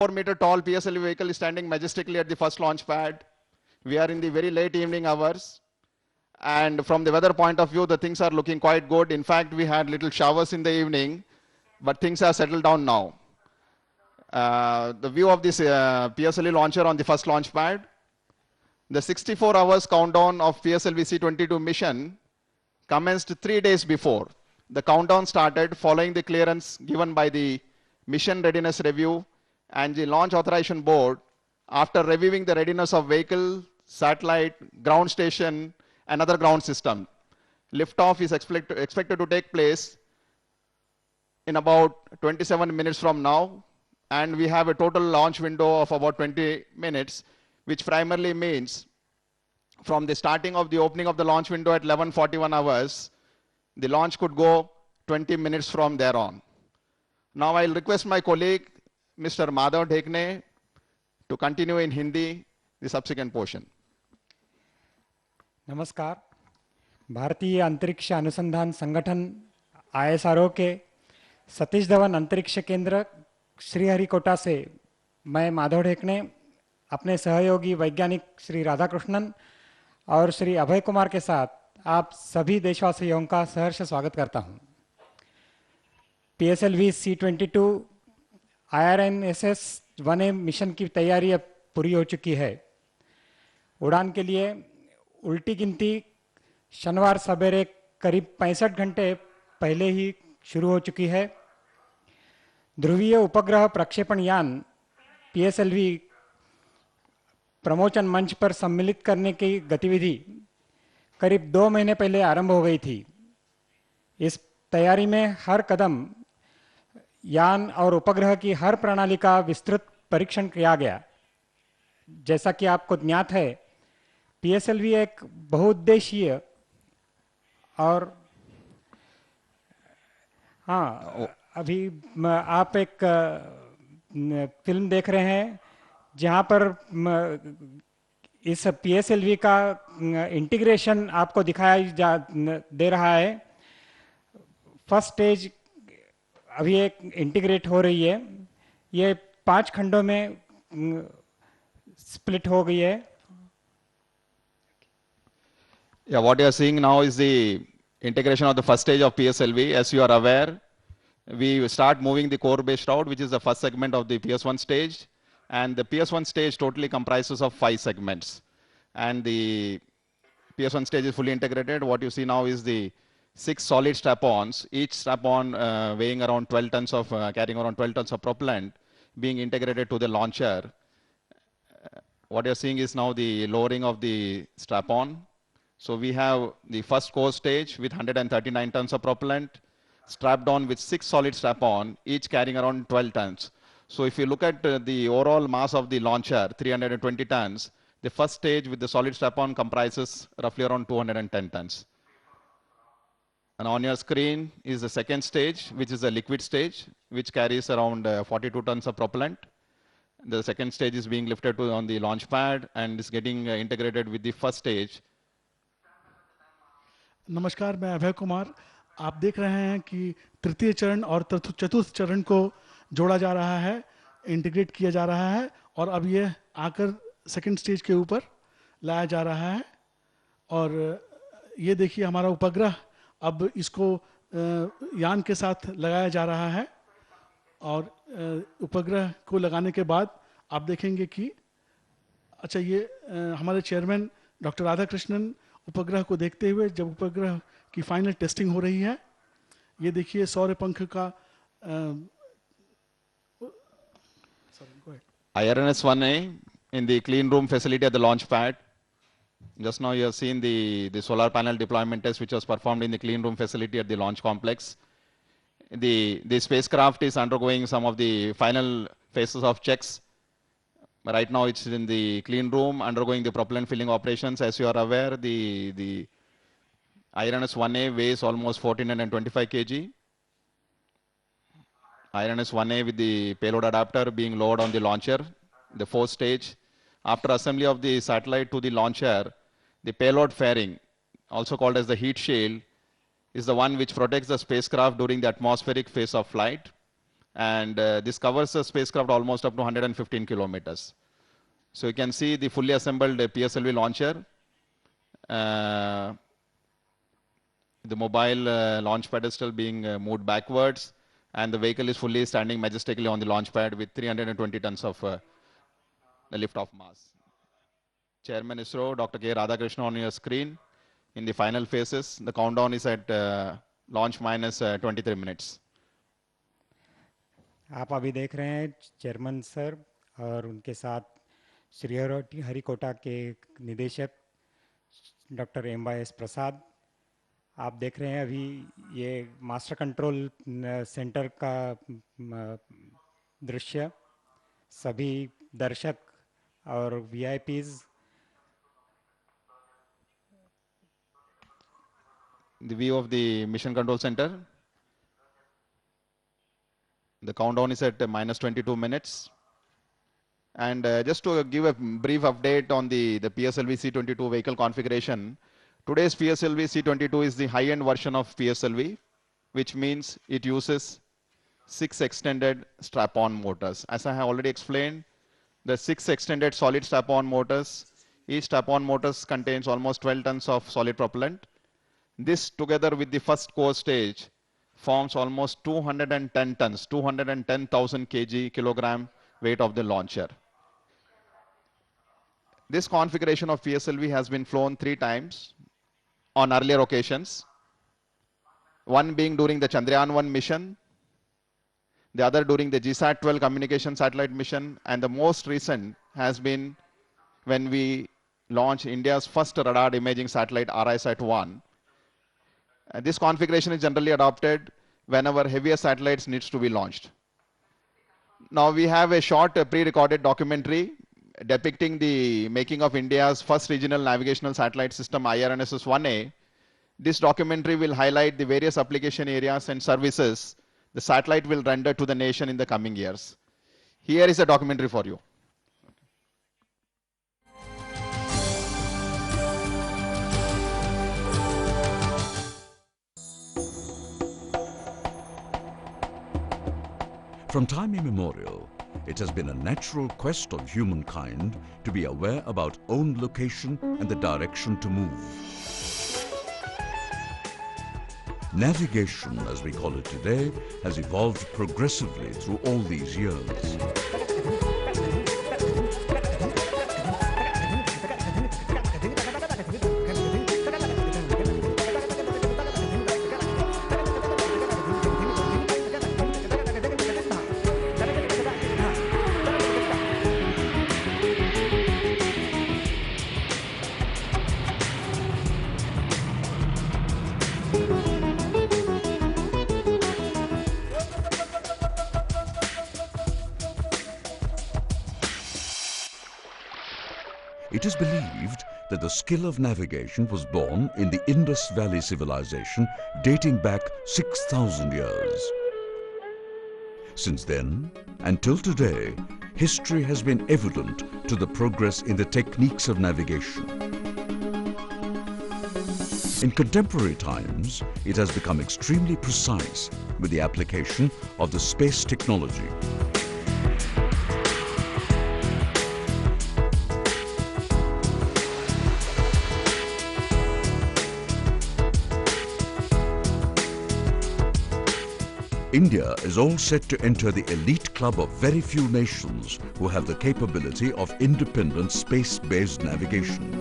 4-meter tall PSLV vehicle is standing majestically at the first launch pad. We are in the very late evening hours. And from the weather point of view, the things are looking quite good. In fact, we had little showers in the evening, but things are settled down now. The view of this PSLV launcher on the first launch pad. The 64 hours countdown of PSLV C22 mission commenced 3 days before. The countdown started following the clearance given by the Mission Readiness Review and the Launch Authorization Board after reviewing the readiness of vehicle, satellite, ground station, and other ground system. Liftoff is expected to take place in about 27 minutes from now, and we have a total launch window of about 20 minutes, which primarily means from the starting of the opening of the launch window at 11:41 hours, the launch could go 20 minutes from there on. Now I'll request my colleague, Mr. Madhav Dhekne, to continue in Hindi the subsequent portion. नमस्कार। भारतीय अंतरिक्ष अनुसंधान संगठन ISRO के सतीश धवन अंतरिक्ष केंद्र श्रीहरिकोटा से मैं माधव ढेकने अपने सहयोगी वैज्ञानिक श्री राधाकृष्णन और श्री अभय कुमार के साथ आप सभी देशवासियों का सहर्ष स्वागत करता हूं। PSLV C22 IRNSS 1A mission की तैयारी अब पूरी हो चुकी है। उड़ान के लिए उल्टी गिनती शनिवार सवेरे करीब 65 घंटे पहले ही शुरू हो चुकी है। ध्रुवीय उपग्रह प्रक्षेपण यान PSLV प्रमोचन मंच पर सम्मिलित करने की गतिविधि करीब 2 महीने पहले आरंभ हो गई थी। इस तैयारी में हर कदम यान और उपग्रह की हर प्रणाली का विस्तृत परीक्षण किया गया। जैसा कि आपको ज्ञात है, PSLV एक बहुउद्देशीय और अभी आप एक फिल्म देख रहे हैं जहां पर इस PSLV का इंटीग्रेशन आपको दिखाया दे रहा है। फर्स्ट स्टेज अभी एक इंटीग्रेट हो रही है। ये 5 खंडों में स्प्लिट हो गई है। Yeah, what you are seeing now is the integration of the first stage of PSLV. As you are aware, we start moving the core-based route, which is the first segment of the PS1 stage. And the PS1 stage totally comprises of 5 segments. And the PS1 stage is fully integrated. What you see now is the 6 solid strap-ons, each strap-on weighing around 12 tons of, carrying around 12 tons of propellant, being integrated to the launcher. What you're seeing is now the lowering of the strap-on. So we have the first core stage with 139 tons of propellant, strapped on with 6 solid strap-on, each carrying around 12 tons. So if you look at the overall mass of the launcher, 320 tons, the first stage with the solid strap-on comprises roughly around 210 tons. And on your screen is the second stage, which is a liquid stage, which carries around 42 tons of propellant. The second stage is being lifted on the launch pad and is getting integrated with the first stage. नमस्कार, मैं अभय कुमार। आप देख रहे हैं कि तृतीय चरण और चतुर्थ चरण को जोड़ा जा रहा है, इंटीग्रेट किया जा रहा है और अब ये आकर सेकंड स्टेज के ऊपर लाया जा रहा है। और ये देखिए हमारा उपग्रह अब इसको यान के साथ लगाया जा रहा है और उपग्रह को लगाने के बाद आप देखेंगे कि अच्छा ये हमारे चेयरमैन डॉक्टर राधाकृष्णन उपग्रह को देखते हुए जब उपग्रह की फाइनल टेस्टिंग हो रही है, ये देखिए सौर पंख का IRNSS 1A in the clean room facility at the launch pad. Just now you have seen the solar panel deployment test which was performed in the clean room facility at the launch complex. The spacecraft is undergoing some of the final phases of checks. Right now it's in the clean room undergoing the propellant filling operations. As you are aware, the IRNSS 1A weighs almost 1425 kg. IRNSS 1A with the payload adapter being lowered on the launcher, the fourth stage. After assembly of the satellite to the launcher, the payload fairing, also called as the heat shield, is the one which protects the spacecraft during the atmospheric phase of flight. And this covers the spacecraft almost up to 115 kilometers. So you can see the fully assembled PSLV launcher. The mobile launch pedestal being moved backwards, and the vehicle is fully standing majestically on the launch pad with 320 tons of the lift-off mass. Chairman ISRO, Dr. K. Radhakrishnan on your screen. In the final phases, the countdown is at launch minus 23 minutes. आप अभी देख रहे हैं chairman sir और उनके साथ श्री हरिकोटा के निदेशक डॉक्टर M.Y.S. प्रसाद। आप देख रहे हैं अभी ये मास्टर कंट्रोल सेंटर का दृश्य। सभी दर्शक और VIPs The view of the mission control center. The countdown is at minus 22 minutes. And just to give a brief update on the PSLV C22 vehicle configuration, today's PSLV C22 is the high-end version of PSLV, which means it uses 6 extended strap-on motors. As I have already explained, the 6 extended solid strap-on motors, each strap-on motors contains almost 12 tons of solid propellant. This, together with the first core stage, forms almost 210 tons, 210,000 kilogram weight of the launcher. This configuration of PSLV has been flown 3 times on earlier occasions, one being during the Chandrayaan-1 mission, the other during the GSAT-12 communication satellite mission, and the most recent has been when we launched India's first radar imaging satellite, RISAT-1. This configuration is generally adopted whenever heavier satellites needs to be launched. Now we have a short pre-recorded documentary depicting the making of India's first regional navigational satellite system, IRNSS 1A. This documentary will highlight the various application areas and services the satellite will render to the nation in the coming years. Here is a documentary for you. From time immemorial, it has been a natural quest of humankind to be aware about own location and the direction to move. Navigation, as we call it today, has evolved progressively through all these years. It is believed that the skill of navigation was born in the Indus Valley civilization dating back 6,000 years. Since then, until today, history has been evident to the progress in the techniques of navigation. In contemporary times, it has become extremely precise with the application of the space technology. India is all set to enter the elite club of very few nations who have the capability of independent space-based navigation.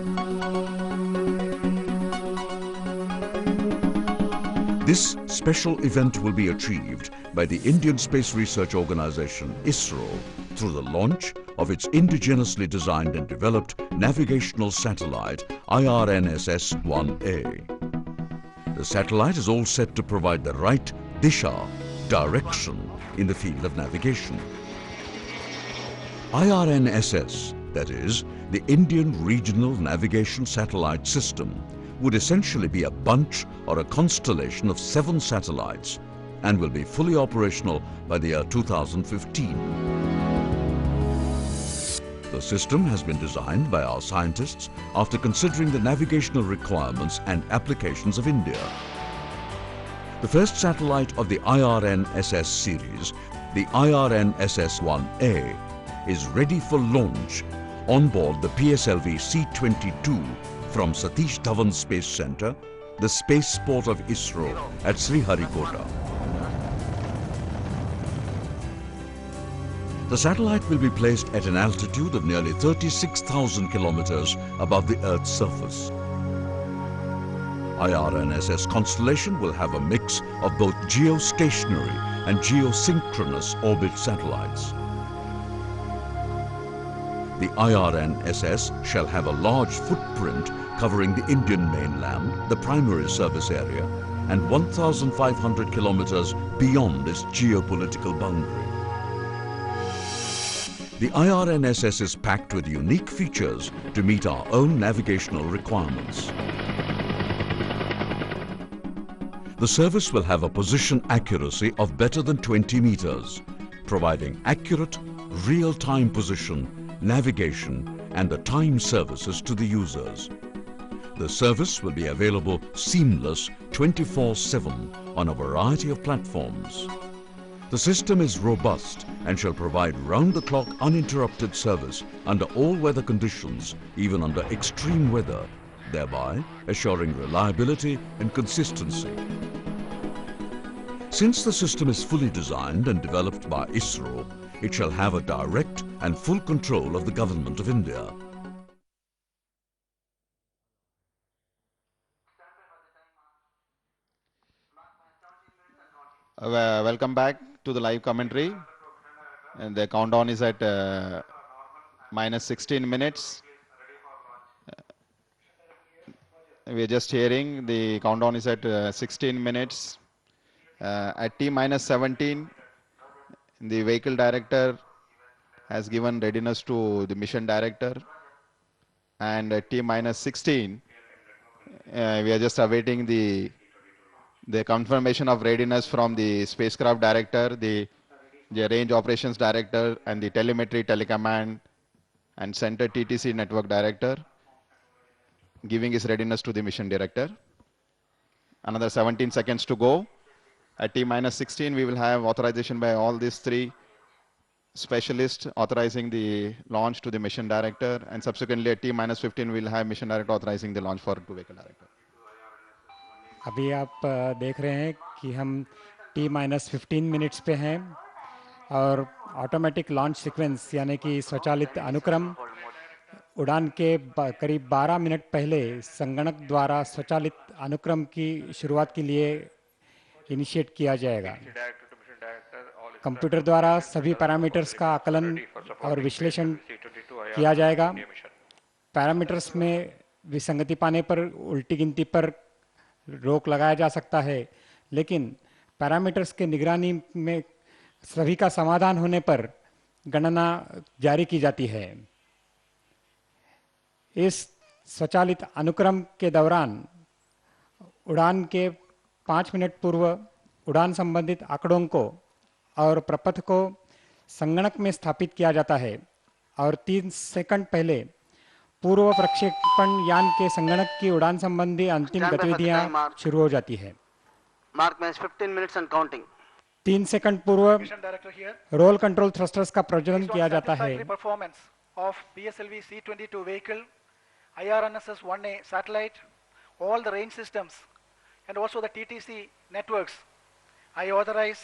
This special event will be achieved by the Indian Space Research Organisation, ISRO, through the launch of its indigenously designed and developed navigational satellite, IRNSS 1A. The satellite is all set to provide the right disha, direction, in the field of navigation. IRNSS, that is, the Indian Regional Navigation Satellite System, would essentially be a bunch or a constellation of 7 satellites and will be fully operational by the year 2015. The system has been designed by our scientists after considering the navigational requirements and applications of India. The first satellite of the IRNSS series the IRNSS 1A is ready for launch on board the PSLV C22 from Satish Dhawan Space Center, the spaceport of ISRO at Sriharikota. The satellite will be placed at an altitude of nearly 36,000 kilometers above the Earth's surface. IRNSS Constellation will have a mix of both geostationary and geosynchronous orbit satellites. The IRNSS shall have a large footprint covering the Indian mainland, the primary service area, and 1,500 kilometers beyond its geopolitical boundary. The IRNSS is packed with unique features to meet our own navigational requirements. The service will have a position accuracy of better than 20 meters, providing accurate, real-time position, navigation, and the time services to the users. The service will be available seamless 24/7 on a variety of platforms. The system is robust and shall provide round-the-clock uninterrupted service under all weather conditions, even under extreme weather, thereby assuring reliability and consistency. Since the system is fully designed and developed by ISRO, it shall have a direct and full control of the Government of India. Welcome back to the live commentary. And the countdown is at minus 16 minutes. We are just hearing the countdown is at 16 minutes. At T minus 17, the vehicle director has given readiness to the mission director. And at T minus 16, we are just awaiting the confirmation of readiness from the spacecraft director, the range operations director, and the telemetry, telecommand, and center TTC network director, giving his readiness to the mission director. Another 17 seconds to go. At T minus 16, we will have authorization by all these three specialists authorizing the launch to the mission director, and subsequently at T minus 15, we will have mission director authorizing the launch for to vehicle director. अभी आप देख रहे हैं कि हम T minus 15 minutes पे हैं और ऑटोमेटिक लॉन्च सीक्वेंस यानी कि स्वचालित अनुक्रम उड़ान के करीब 12 मिनट पहले संगणक द्वारा स्वचालित अनुक्रम की शुरुआत के लिए इनिशिएट किया जाएगा। कंप्यूटर द्वारा सभी पैरामीटर्स का आकलन और विश्लेषण किया जाएगा। पैरामीटर्स में विसंगति पाने पर उल्टी गिनती पर रोक लगाया जा सकता है, लेकिन पैरामीटर्स के निगरानी में सभी का समाधान होने पर गणना जारी की जाती है। इस स्वचालित अनुक्रम के दौरान उड़ान के 5 मिनट पूर्व उड़ान संबंधित आंकड़ों को और प्रपथ को संगणक में स्थापित किया जाता है और 3 सेकंड पहले पूर्व प्रक्षेपण यान के संगणक की उड़ान संबंधी अंतिम गतिविधियां शुरू हो जाती है। Mark means 15 minutes and counting. 3 second पूर्व रोल कंट्रोल थ्रस्टर्स का प्रज्वलन किया जाता है। Performance of PSLV C22 vehicle, IRNSS 1A satellite, all the range systems, and also the TTC networks. I authorize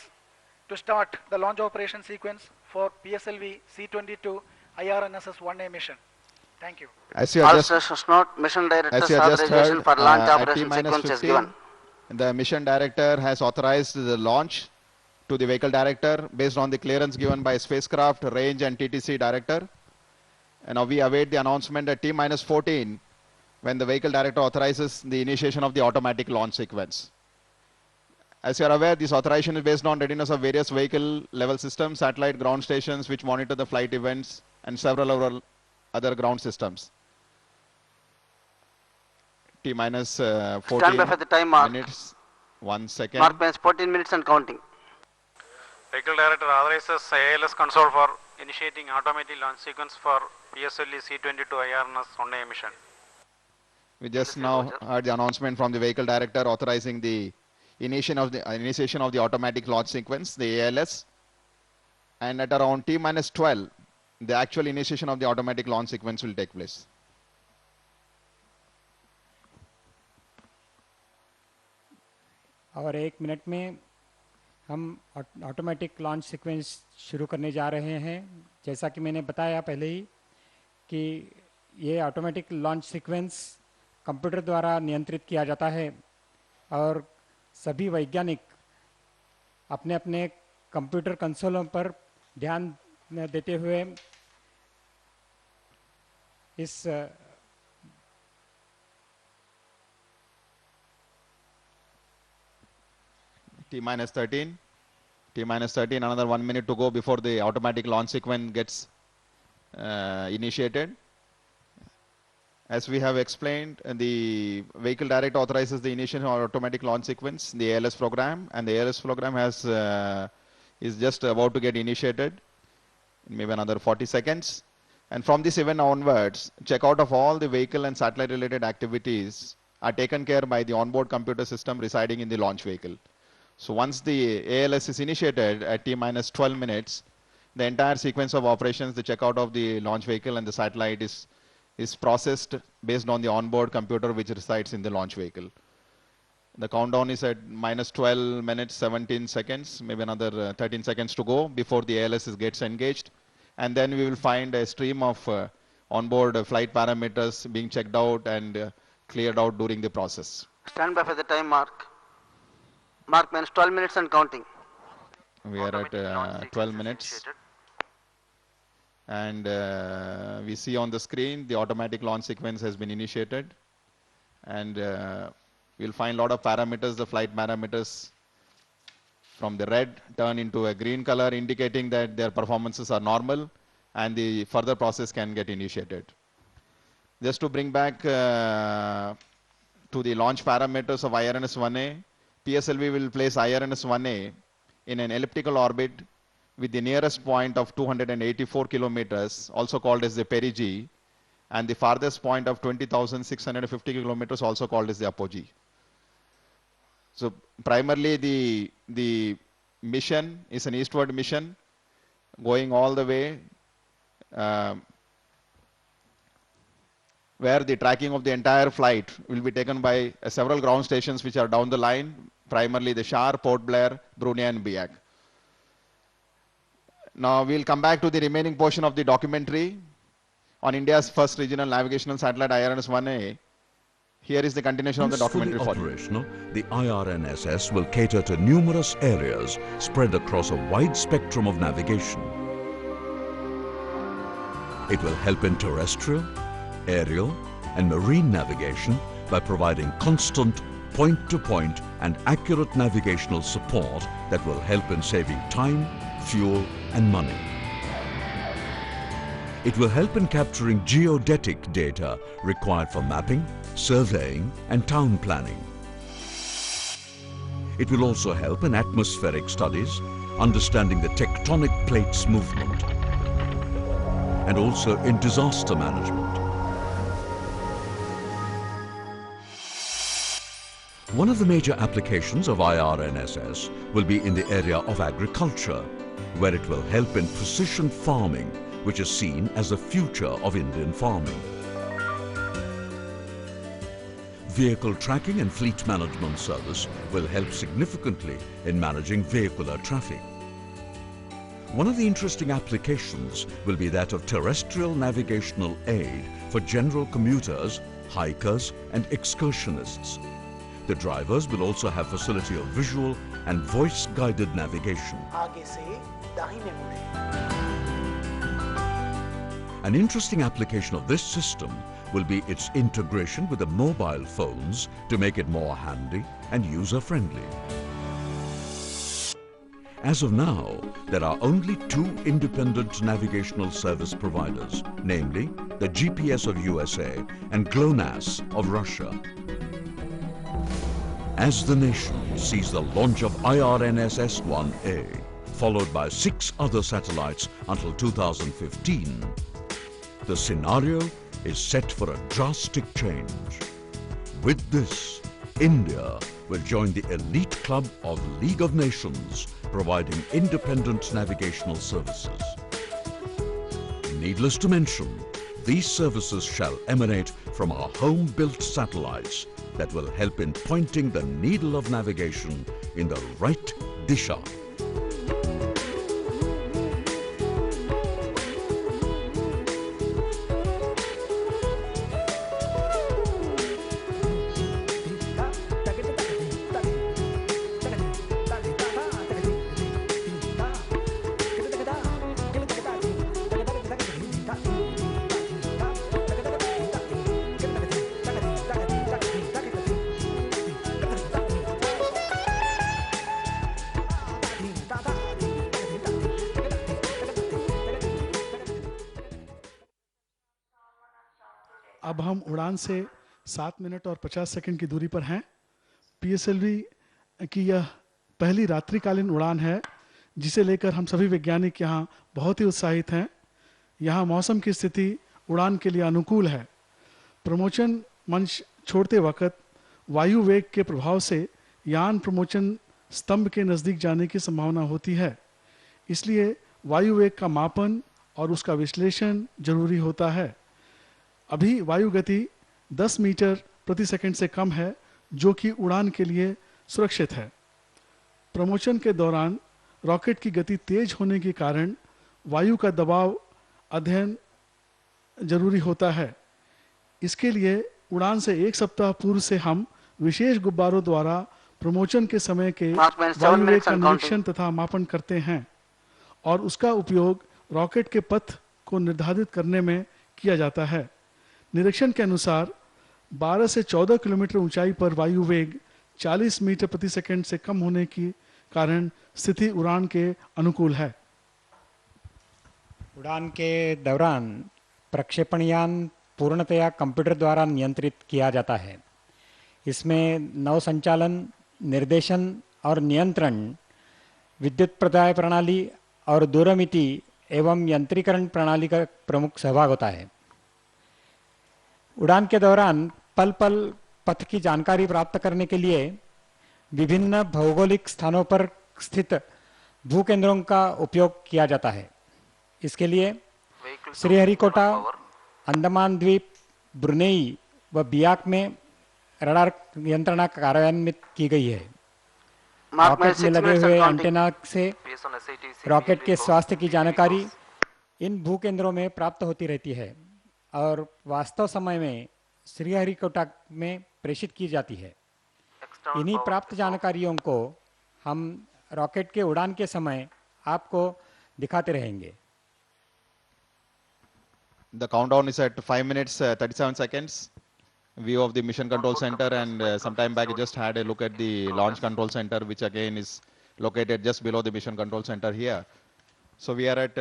to start the launch operation sequence for PSLV C22 IRNSS 1A mission. Thank you. As you have Mission director's as you have just authorization heard, for launch at operation T-minus sequence is 15, given. the mission director has authorized the launch to the vehicle director based on the clearance given by spacecraft, range, and TTC director. And now we await the announcement at T-minus 14 when the vehicle director authorizes the initiation of the automatic launch sequence. As you are aware, this authorization is based on readiness of various vehicle level systems, satellite ground stations which monitor the flight events, and several other ground systems. T minus 14 Stand by for the time mark. minutes, 1 second. Mark means 14 minutes and counting. Vehicle director authorizes ALS console for initiating automatic launch sequence for PSLV C22 IRNSS 1A mission. We just now heard the announcement from the vehicle director authorizing the initiation of the automatic launch sequence, the ALS. And at around T minus 12, the actual initiation of the automatic launch sequence will take place. और 1 minute में हम automatic launch sequence शुरू करने जा रहे हैं। जैसा कि मैंने बताया पहले ही कि ये ऑटोमेटिक लॉन्च सीक्वेंस कंप्यूटर द्वारा नियंत्रित किया जाता है और सभी वैज्ञानिक अपने अपने कंप्यूटर कंसोलों पर ध्यान देते हुए इस T minus 13, another 1 minute to go before the automatic launch sequence gets initiated. As we have explained, the vehicle director authorizes the initiation of automatic launch sequence, the ALS program, and the ALS program has is just about to get initiated in maybe another 40 seconds. And from this event onwards, checkout of all the vehicle and satellite related activities are taken care by the onboard computer system residing in the launch vehicle. So once the ALS is initiated at T minus 12 minutes, the entire sequence of operations, the checkout of the launch vehicle and the satellite is processed based on the onboard computer which resides in the launch vehicle. The countdown is at minus 12 minutes, 17 seconds, maybe another 13 seconds to go before the ALS gets engaged. And then we will find a stream of onboard flight parameters being checked out and cleared out during the process. Stand by for the time mark. Mark means 12 minutes and counting. We are at 12 minutes. And we see on the screen the automatic launch sequence has been initiated. And we'll find a lot of parameters, the flight parameters from the red turn into a green color, indicating that their performances are normal and the further process can get initiated. Just to bring back to the launch parameters of IRNSS 1A, PSLV will place IRNSS 1A in an elliptical orbit with the nearest point of 284 kilometers, also called as the perigee, and the farthest point of 20,650 kilometers, also called as the apogee. So primarily the mission is an eastward mission going all the way where the tracking of the entire flight will be taken by several ground stations which are down the line, primarily the Shar, Port Blair, Brunei and Biak. Now we'll come back to the remaining portion of the documentary on India's first regional navigational satellite IRNSS 1A. Here is the continuation of the Once documentary fully for you. operational, the IRNSS will cater to numerous areas spread across a wide spectrum of navigation. It will help in terrestrial, aerial and marine navigation by providing constant point-to-point and accurate navigational support that will help in saving time, fuel and money. It will help in capturing geodetic data required for mapping, surveying and town planning. It will also help in atmospheric studies, understanding the tectonic plates movement, and also in disaster management. One of the major applications of IRNSS will be in the area of agriculture, where it will help in precision farming, which is seen as the future of Indian farming. Vehicle tracking and fleet management service will help significantly in managing vehicular traffic. One of the interesting applications will be that of terrestrial navigational aid for general commuters, hikers and excursionists. The drivers will also have facility of visual and voice-guided navigation. An interesting application of this system will be its integration with the mobile phones to make it more handy and user-friendly. As of now, there are only 2 independent navigational service providers, namely the GPS of USA and GLONASS of Russia. As the nation sees the launch of IRNSS 1A, followed by 6 other satellites until 2015, the scenario is set for a drastic change. With this, India will join the elite club of League of Nations, providing independent navigational services. Needless to mention, these services shall emanate from our home-built satellites that will help in pointing the needle of navigation in the right disha. अब हम उड़ान से 7 minute और 50 second की दूरी पर हैं। PSLV की यह पहली रात्रिकालीन उड़ान है जिसे लेकर हम सभी वैज्ञानिक यहाँ बहुत ही उत्साहित हैं। यहाँ मौसम की स्थिति उड़ान के लिए अनुकूल है। प्रमोशन मंच छोड़ते वक्त वायु वेग के प्रभाव से यान प्रमोशन स्तंभ के नज़दीक जाने की संभावना होती है, इसलिए वायु वेग का मापन और उसका विश्लेषण जरूरी होता है। अभी वायु गति 10 मीटर प्रति सेकंड से कम है, जो कि उड़ान के लिए सुरक्षित है। प्रमोशन के दौरान रॉकेट की गति तेज होने के कारण वायु का दबाव अध्ययन जरूरी होता है। इसके लिए उड़ान से 1 सप्ताह पूर्व से हम विशेष गुब्बारों द्वारा प्रमोशन के समय के वायु वेग का निरीक्षण तथा मापन करते हैं और उसका उपयोग रॉकेट के पथ को निर्धारित करने में किया जाता है। निरीक्षण के अनुसार 12 से 14 किलोमीटर ऊंचाई पर वायु वेग 40 मीटर प्रति सेकंड से कम होने के कारण स्थिति उड़ान के अनुकूल है। उड़ान के दौरान प्रक्षेपण यान पूर्णतया कंप्यूटर द्वारा नियंत्रित किया जाता है। इसमें नौ संचालन, निर्देशन और नियंत्रण, विद्युत प्रदाय प्रणाली और दूरमिति एवं यंत्रीकरण प्रणाली का प्रमुख सहभाग होता है। उड़ान के दौरान पल पल पथ की जानकारी प्राप्त करने के लिए विभिन्न भौगोलिक स्थानों पर स्थित भूकेंद्रों का उपयोग किया जाता है। इसके लिए श्रीहरिकोटा, अंडमान द्वीप, ब्रुनेई व बियाक में रडार यंत्रणा कार्यान्वित की गई है। रॉकेट में लगे हुए एंटेना से रॉकेट के स्वास्थ्य की जानकारी इन भूकेंद्रों में प्राप्त होती रहती है और वास्तव समय में श्रीहरिकोटा में प्रेषित की जाती है। इन्हीं प्राप्त जानकारियों को हम रॉकेट के उड़ान के समय आपको दिखाते रहेंगे। The countdown is at 5 minutes 37 seconds. View of the mission control center, and some time back I just had a look at the launch control center, which again is located just below the mission control center here. So we are at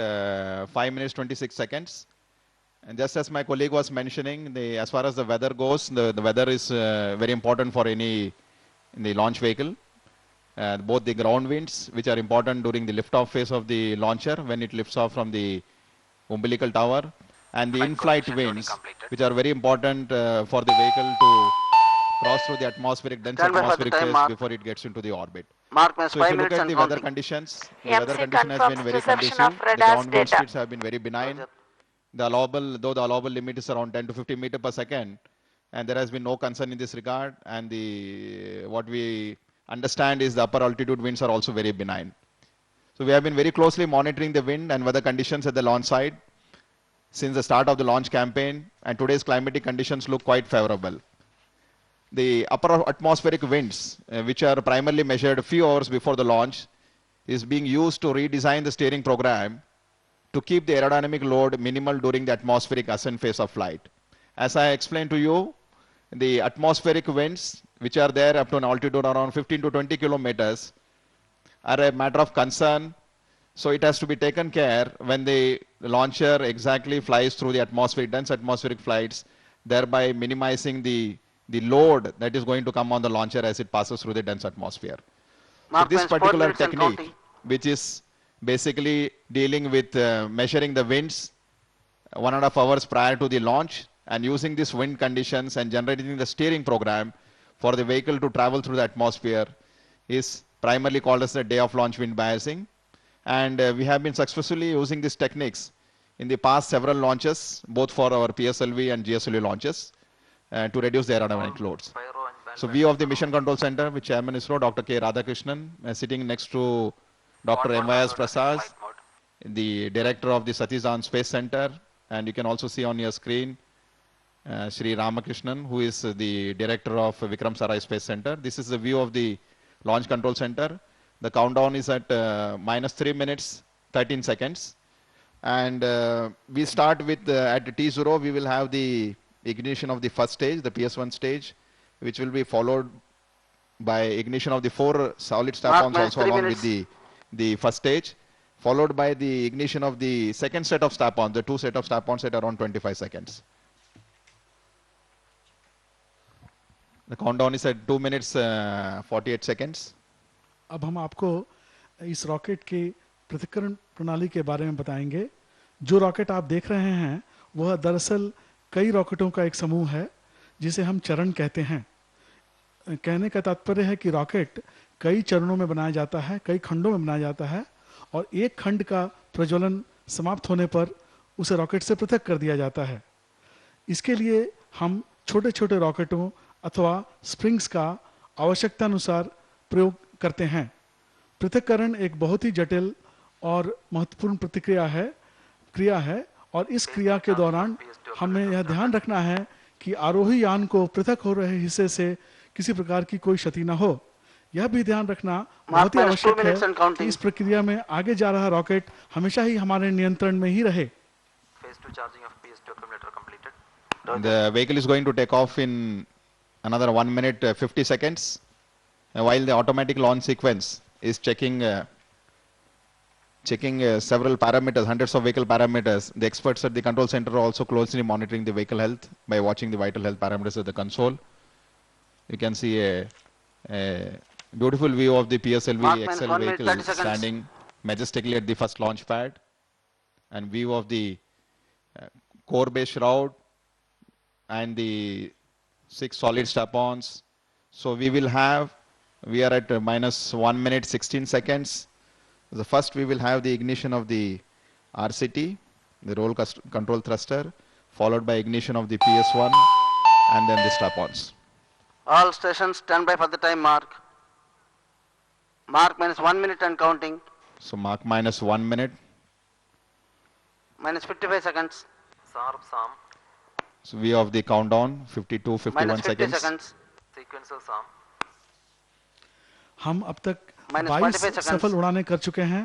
5 minutes 26 seconds. And just as my colleague was mentioning, as far as the weather goes, the weather is very important for any in the launch vehicle. Both the ground winds, which are important during the liftoff phase of the launcher when it lifts off from the umbilical tower, and the in-flight winds, which are very important for the vehicle to cross through the dense atmospheric phase before it gets into the orbit. So if you look at the weather conditions, the weather condition has been very conducive. The ground wind speeds have been very benign. The allowable limit is around 10 to 50 meters per second, and there has been no concern in this regard. And what we understand is the upper altitude winds are also very benign. So we have been very closely monitoring the wind and weather conditions at the launch site since the start of the launch campaign, and today's climatic conditions look quite favorable. The upper atmospheric winds, which are primarily measured a few hours before the launch, is being used to redesign the steering program to keep the aerodynamic load minimal during the atmospheric ascent phase of flight. As I explained to you, the atmospheric winds, which are there up to an altitude around 15 to 20 kilometers, are a matter of concern. So it has to be taken care when the launcher exactly flies through the dense atmospheric flights, thereby minimizing the load that is going to come on the launcher as it passes through the dense atmosphere. So this particular technique, which is basically dealing with measuring the winds 1.5 hours prior to the launch and using these wind conditions and generating the steering program, for the vehicle to travel through the atmosphere is primarily called as the day of launch wind biasing. And we have been successfully using these techniques in the past several launches, both for our PSLV and GSLV launches, to reduce the aerodynamic loads. So view of the Mission Control Center with Chairman ISRO, Dr. K. Radhakrishnan, sitting next to Dr. M.Y.S. Prasad, the director of the Satizan Space Center, and you can also see on your screen Shri Ramakrishnan, who is the director of Vikram Sarai Space Center. This is the view of the Launch Control Center. The countdown is at -3 minutes, 13 seconds. And we start with, at T0, we will have the ignition of the first stage, the PS1 stage, which will be followed by ignition of the 4 solid strap-ons also along with the first stage, followed by the ignition of the second set of strap-ons, the 2 set of strap-ons at around 25 seconds. The countdown is at 2 minutes 48 seconds. अब हम आपको इस rocket की पृथक्करण प्रणाली के बारे में बताएंगे। जो रॉकेट आप देख रहे हैं वह दरअसल कई रॉकेटों का एक समूह है जिसे हम चरण कहते हैं। कहने का तात्पर्य है कि रॉकेट कई चरणों में बनाया जाता है, कई खंडों में बनाया जाता है, और एक खंड का प्रज्वलन समाप्त होने पर उसे रॉकेट से पृथक कर दिया जाता है। इसके लिए हम छोटे छोटे रॉकेटों अथवा स्प्रिंग्स का आवश्यकता अनुसार प्रयोग करते हैं। पृथक्करण एक बहुत ही जटिल और महत्वपूर्ण क्रिया है और इस क्रिया के दौरान हमें यह ध्यान रखना है कि आरोही यान को पृथक हो रहे हिस्से से किसी प्रकार की कोई क्षति न हो। यह भी ध्यान रखना बहुत ही आवश्यक है कि इस प्रक्रिया में आगे जा रहा रॉकेट हमेशा ही हमारे नियंत्रण में ही रहे। The vehicle is going to take off in another 1 minute 50 seconds, while the automatic launch sequence is checking several parameters, hundreds of vehicle parameters. The experts at the control center are also closely monitoring the vehicle health by watching the vital health parameters at the console. You can see a beautiful view of the PSLV XL vehicle standing majestically at the first launch pad, and view of the core base shroud and the 6 solid strap-ons. So we are at -1 minute 16 seconds. The first we will have the ignition of the RCT, the roll control thruster, followed by ignition of the PS1 and then the strap-ons. All stations stand by for the time mark. Mark -1 minute and counting. So mark -1 minute. -55 seconds. So view of the countdown, 52, 51 -50 seconds. seconds. हम अब तक -45 22 seconds. सफल उड़ानें कर चुके हैं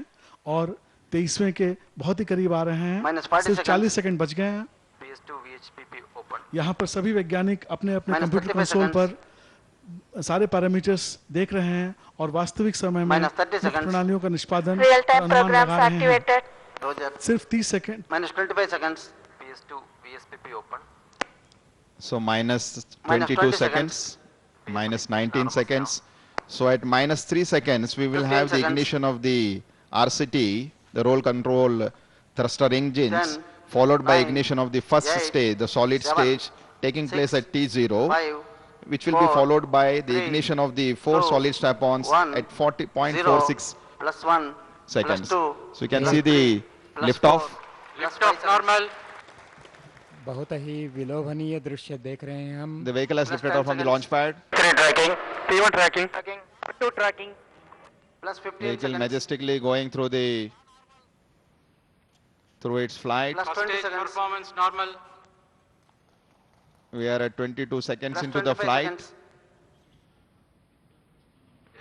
और 23वें के बहुत ही करीब आ रहे हैं। -40 सिर्फ 40 seconds. सेकंड बच गए हैं। PS2 VHPP open. यहाँ पर सभी वैज्ञानिक अपने अपने कंप्यूटर -35 कंसोल seconds. पर सारे पैरामीटर्स देख रहे हैं और वास्तविक समय में -30 seconds. प्रणालियों का निष्पादन Real और time अनुमान programs लगा रहे हैं। activated. Roger. सिर्फ 30 second. -25 seconds. PS2 VSPP open. So -22 seconds, -19 seconds. So at -3 seconds, we will 15 have the seconds. ignition of the RCT, the roll control thruster engines, 10, followed by 9, ignition of the first 8, stage, the solid 7, stage, taking 6, place at T0, 5, which will be 4, followed by the 3, ignition of the 4 2, solid strap-ons 1, at 40.46 +1, seconds. +2, So you can see the liftoff. Liftoff normal. बहुत ही विलोभनीय दृश्य देख रहे हैं हम। The vehicle has lifted 10 off from the seconds. launch pad. Tracking. P1 tracking. Tracking. 2 tracking. +15 Vehicle seconds. majestically going through its flight. Plus 20 Stage seconds. performance normal. We are at 22 seconds Plus into the 25 flight. seconds.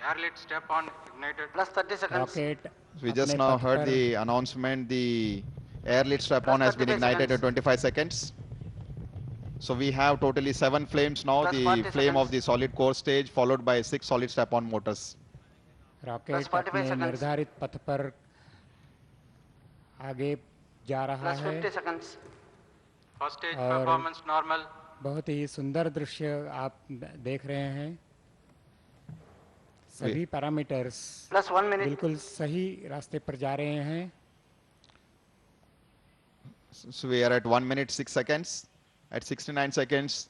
Airlit step on ignited. +30 seconds. Rocket We just अपने now पथ heard पर the announcement. The airlit strap-on has been 35 ignited at seconds. 25 seconds. So we have totally 7 flames now. Plus The 40 flame of seconds. the solid core stage, followed by 6 solid strap-on motors. Rocket Plus 45 अपने seconds. निर्धारित पथ पर आगे जा रहा है। +50 seconds. First stage और- performance normal. बहुत ही सुंदर दृश्य आप देख रहे हैं। सभी पैरामीटर्स +1 minute. बिल्कुल सही रास्ते पर जा रहे हैं। So we are at 1 minute 6 seconds. At 69 seconds,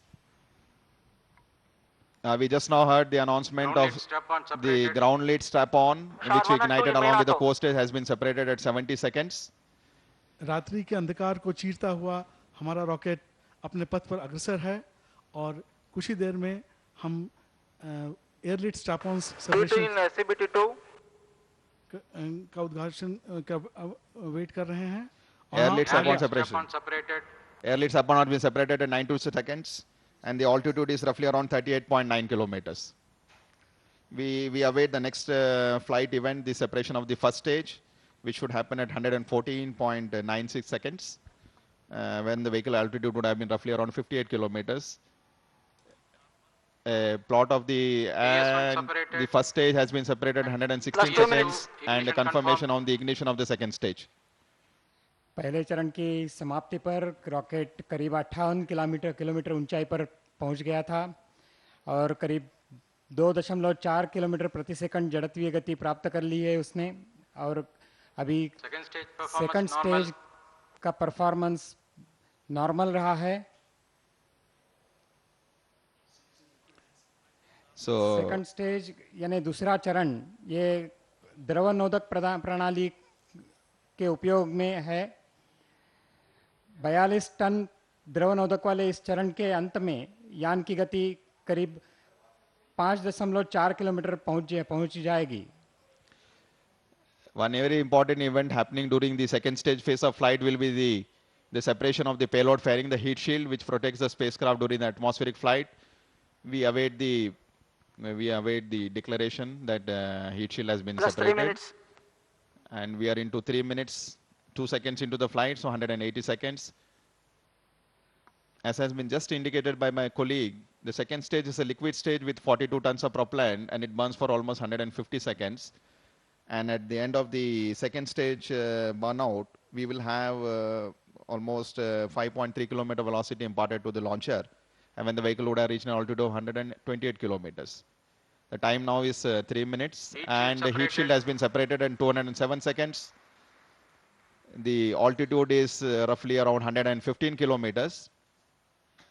We just now heard the announcement Ground of lead strap-on the separated. ground lead strap-on, Shot which 1 and 2 ignited in main along with the auto. core stage, has been separated at 70 seconds. रात्रि के अंधकार को चीरता हुआ हमारा rocket अपने पथ पर अग्रसर है और कुछ ही देर में हम एयरलिट strap-on T2 separation in CBT2. का उद्घाटन का वेट कर रहे हैं और Air lead हाँ, strap-on Lead separation. strap-on separated. Air lead strap-on has been separated at 92 seconds, and the altitude is roughly around 38.9 kilometers. We await the next flight event, the separation of the first stage, which should happen at 114.96 seconds, when the vehicle altitude would have been roughly around 58 kilometers. Plot of the separated. the first stage has been separated 116 Plus 2 seconds, minutes. and a Ignition confirmation confirmed. on the ignition of the second stage. पहले चरण की समाप्ति पर rocket करीब 58 kilometre ऊंचाई पर पहुंच गया था और करीब 2.4 किलोमीटर प्रति सेकंड जड़त्वीय गति प्राप्त कर ली है उसने और अभी सेकंड स्टेज का परफॉर्मेंस नॉर्मल रहा है. सेकंड स्टेज यानी दूसरा चरण ये द्रवनोदक प्रणाली के उपयोग में है. 42 टन द्रवनोदक वाले इस चरण के अंत में यान की गति करीब 5.4 किलोमीटर पहुंच जाएगी. One very important event happening during the second stage phase of flight will be the separation of the payload fairing, the heat shield, which protects the spacecraft during the atmospheric flight. We await the declaration that heat shield has been Plus 3 separated. minutes. And we are into 3 minutes, 2 seconds into the flight, so 180 seconds. As has been just indicated by my colleague, the second stage is a liquid stage with 42 tons of propellant, and it burns for almost 150 seconds. And at the end of the second stage burnout, we will have almost 5.3 kilometer velocity imparted to the launcher, and when the vehicle would have reached an altitude of 128 kilometers. The time now is 3 minutes, and the heat shield has been separated in 207 seconds. The altitude is roughly around 115 kilometers,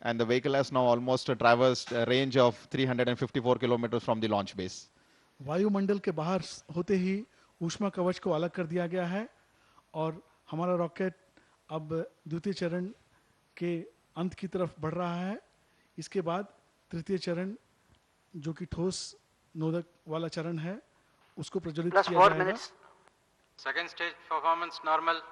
and the vehicle has now almost traversed a range of 354 kilometers from the launch base. वायुमंडल के बाहर होते ही ऊष्मा कवच को अलग कर दिया गया है और हमारा रॉकेट अब द्वितीय चरण के अंत की तरफ बढ़ रहा है. इसके बाद तृतीय चरण जो कि ठोस नोदक वाला चरण है उसको प्रज्वलित Plus किया 4 जाएगा. minutes. Second stage performance normal.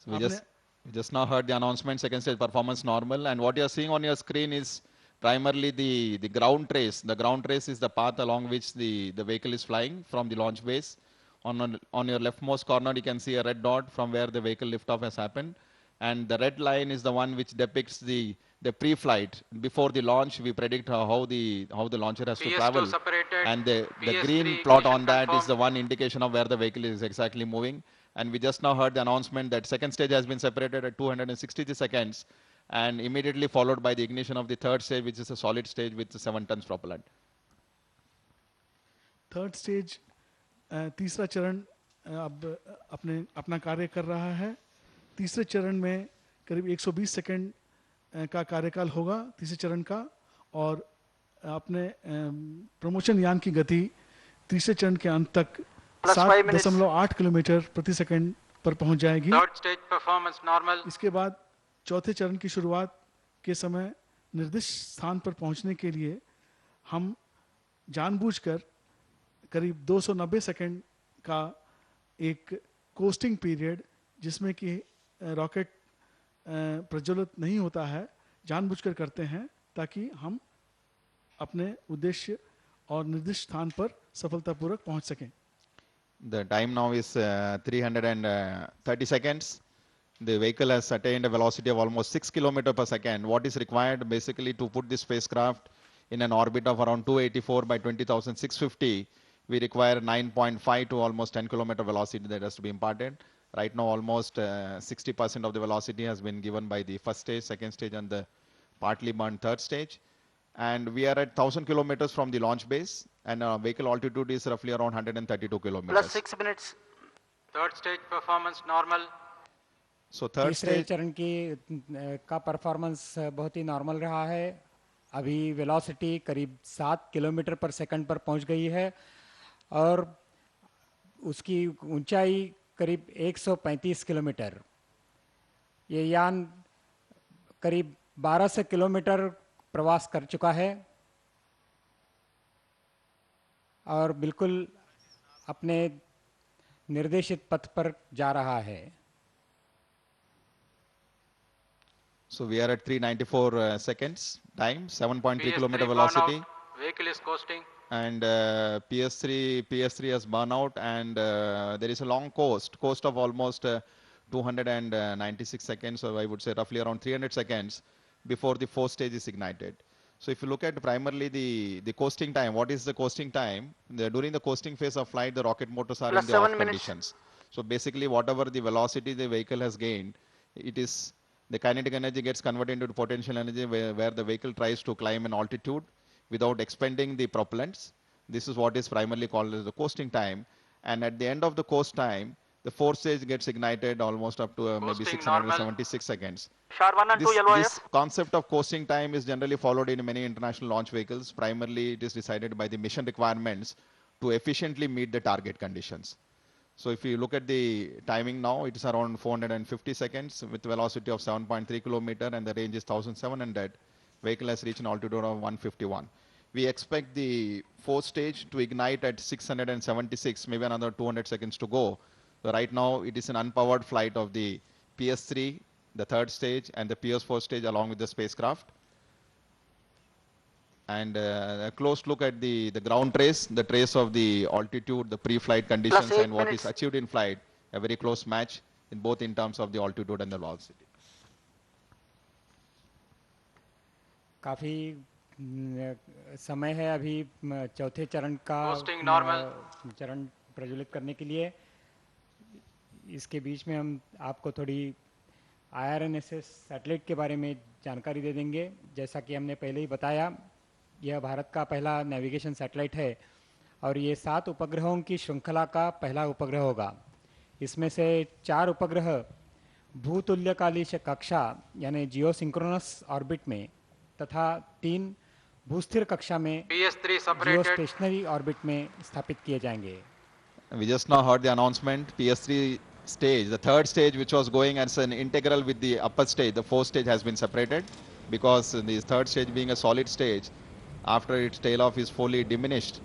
So we just now heard the announcement, second stage performance normal, and what you are seeing on your screen is primarily the ground trace. The ground trace is the path along which the vehicle is flying from the launch base. On your leftmost corner, you can see a red dot from where the vehicle liftoff has happened, and the red line is the one which depicts the pre-flight. Before the launch, we predict how the launcher has to PS2 travel, separated. and the PS3 green plot on ignition that is confirmed. the one indication of where the vehicle is exactly moving. And we just now heard the announcement that second stage has been separated at 260 seconds, and immediately followed by the ignition of the third stage, which is a solid stage with 7 tons propellant. Third stage तीसरा चरण अब अपना कार्य कर रहा है. तीसरे चरण में करीब 120 सेकंड का कार्यकाल होगा तीसरे चरण का और अपने प्रमोशन यान की गति तीसरे चरण के अंत तक 7.8 किलोमीटर प्रति सेकंड पर पहुंच जाएगी. Third stage performance normal. इसके बाद चौथे चरण की शुरुआत के समय निर्दिष्ट स्थान पर पहुंचने के लिए हम जानबूझकर करीब 290 सेकंड का एक कोस्टिंग पीरियड जिसमें कि रॉकेट प्रज्वलित नहीं होता है जानबूझकर करते हैं ताकि हम अपने उद्देश्य और निर्दिष्ट स्थान पर सफलतापूर्वक पहुंच सकें. The time now is 330 seconds. The vehicle has attained a velocity of almost 6 km per second. What is required basically to put this spacecraft in an orbit of around 284 by 20,650, we require 9.5 to almost 10 km velocity that has to be imparted. Right now, almost 60% of the velocity has been given by the first stage, second stage, and the partly burned third stage. And we are at 1,000 kilometers from the launch base, and our vehicle altitude is roughly around 132 kilometers. Plus 6 minutes. Third stage performance normal. So third तीसरे stage, चरण की का performance बहुत ही normal रहा है. अभी velocity करीब 7 kilometre पर सेकंड पर पहुंच गई है और उसकी ऊंचाई करीब 135 किलोमीटर। ये यान करीब 1200 किलोमीटर प्रवास कर चुका है और बिल्कुल अपने निर्देशित पथ पर जा रहा है। So we are at 394 seconds time, 7.3 PS3 kilometer burnout, velocity. vehicle is coasting. And PS3 has burn out, and there is a long coast of almost 296 seconds, or I would say roughly around 300 seconds before the fourth stage is ignited. So if you look at primarily the coasting time, what is the coasting time? During the coasting phase of flight, the rocket motors are Plus in the off 7 minutes. conditions. So basically whatever the velocity the vehicle has gained, it is the kinetic energy gets converted into potential energy where the vehicle tries to climb an altitude without expending the propellants. This is what is primarily called as the coasting time. And at the end of the coast time, the fourth stage gets ignited almost up to maybe Coasting 676 seconds. Short 1 and 2 yellow This IF. concept of coasting time is generally followed in many international launch vehicles. Primarily, it is decided by the mission requirements to efficiently meet the target conditions. So if you look at the timing now, it is around 450 seconds with velocity of 7.3 kilometer and the range is 1700. Vehicle has reached an altitude of 151. We expect the fourth stage to ignite at 676, maybe another 200 seconds to go. So right now, it is an unpowered flight of the PS3, the third stage, and the PS4 stage along with the spacecraft. And a close look at the ground trace, the trace of the altitude, the pre-flight conditions, 8 and what minutes. is achieved in flight, a very close match in both in terms of the altitude and the velocity. काफ़ी समय है अभी चौथे चरण का Coasting normal. चरण प्रज्वलित करने के लिए। इसके बीच में हम आपको थोड़ी IRNSS सैटेलाइट के बारे में जानकारी दे देंगे। जैसा कि हमने पहले ही बताया, यह भारत का पहला नेविगेशन सैटेलाइट है और ये 7 उपग्रहों की श्रृंखला का पहला उपग्रह होगा। इसमें से 4 उपग्रह भूतुल्यकालिक कक्षा यानी जियोसिंक्रोनस ऑर्बिट में तथा 3 भूस्थिर कक्षा में PS3 separated. जियोस्टेशनरी ऑर्बिट में स्थापित किए जाएंगे। We just now heard the announcement, PS3 stage, the third stage which was going as an integral with the upper stage, the fourth stage has been separated because the third stage being a solid stage, after its tail off is fully diminished,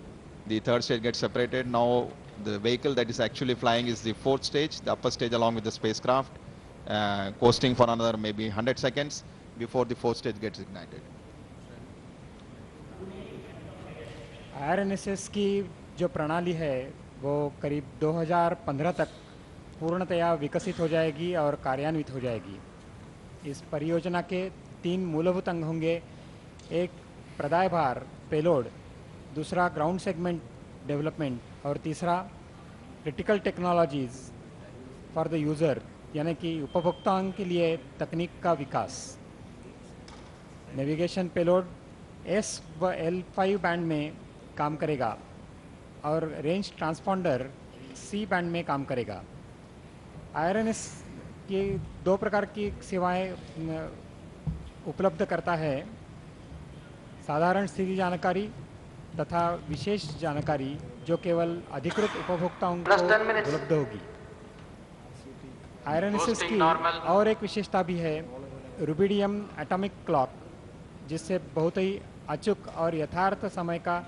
the third stage gets separated. Now the vehicle that is actually flying is the fourth stage, the upper stage along with the spacecraft, coasting for another maybe 100 seconds before the fourth stage gets ignited. IRNSS की जो प्रणाली है वो करीब 2015 तक पूर्णतया विकसित हो जाएगी और कार्यान्वित हो जाएगी। इस परियोजना के 3 मूलभूत अंग होंगे, एक प्रदाय भार पेलोड, दूसरा ग्राउंड सेगमेंट डेवलपमेंट और तीसरा critical technologies for the user यानी कि उपभोक्ताओं के लिए तकनीक का विकास। नेविगेशन पेलोड S व L5 बैंड में काम करेगा और रेंज ट्रांसपॉन्डर C बैंड में काम करेगा। IRNSS की 2 प्रकार की सेवाएं उपलब्ध करता है, साधारण स्थिति जानकारी तथा विशेष जानकारी जो केवल अधिकृत उपभोक्ताओं को उपलब्ध होगी। IRNSS की और एक विशेषता भी है रुबिडियम एटॉमिक क्लॉक, जिससे बहुत ही अचूक और यथार्थ समय का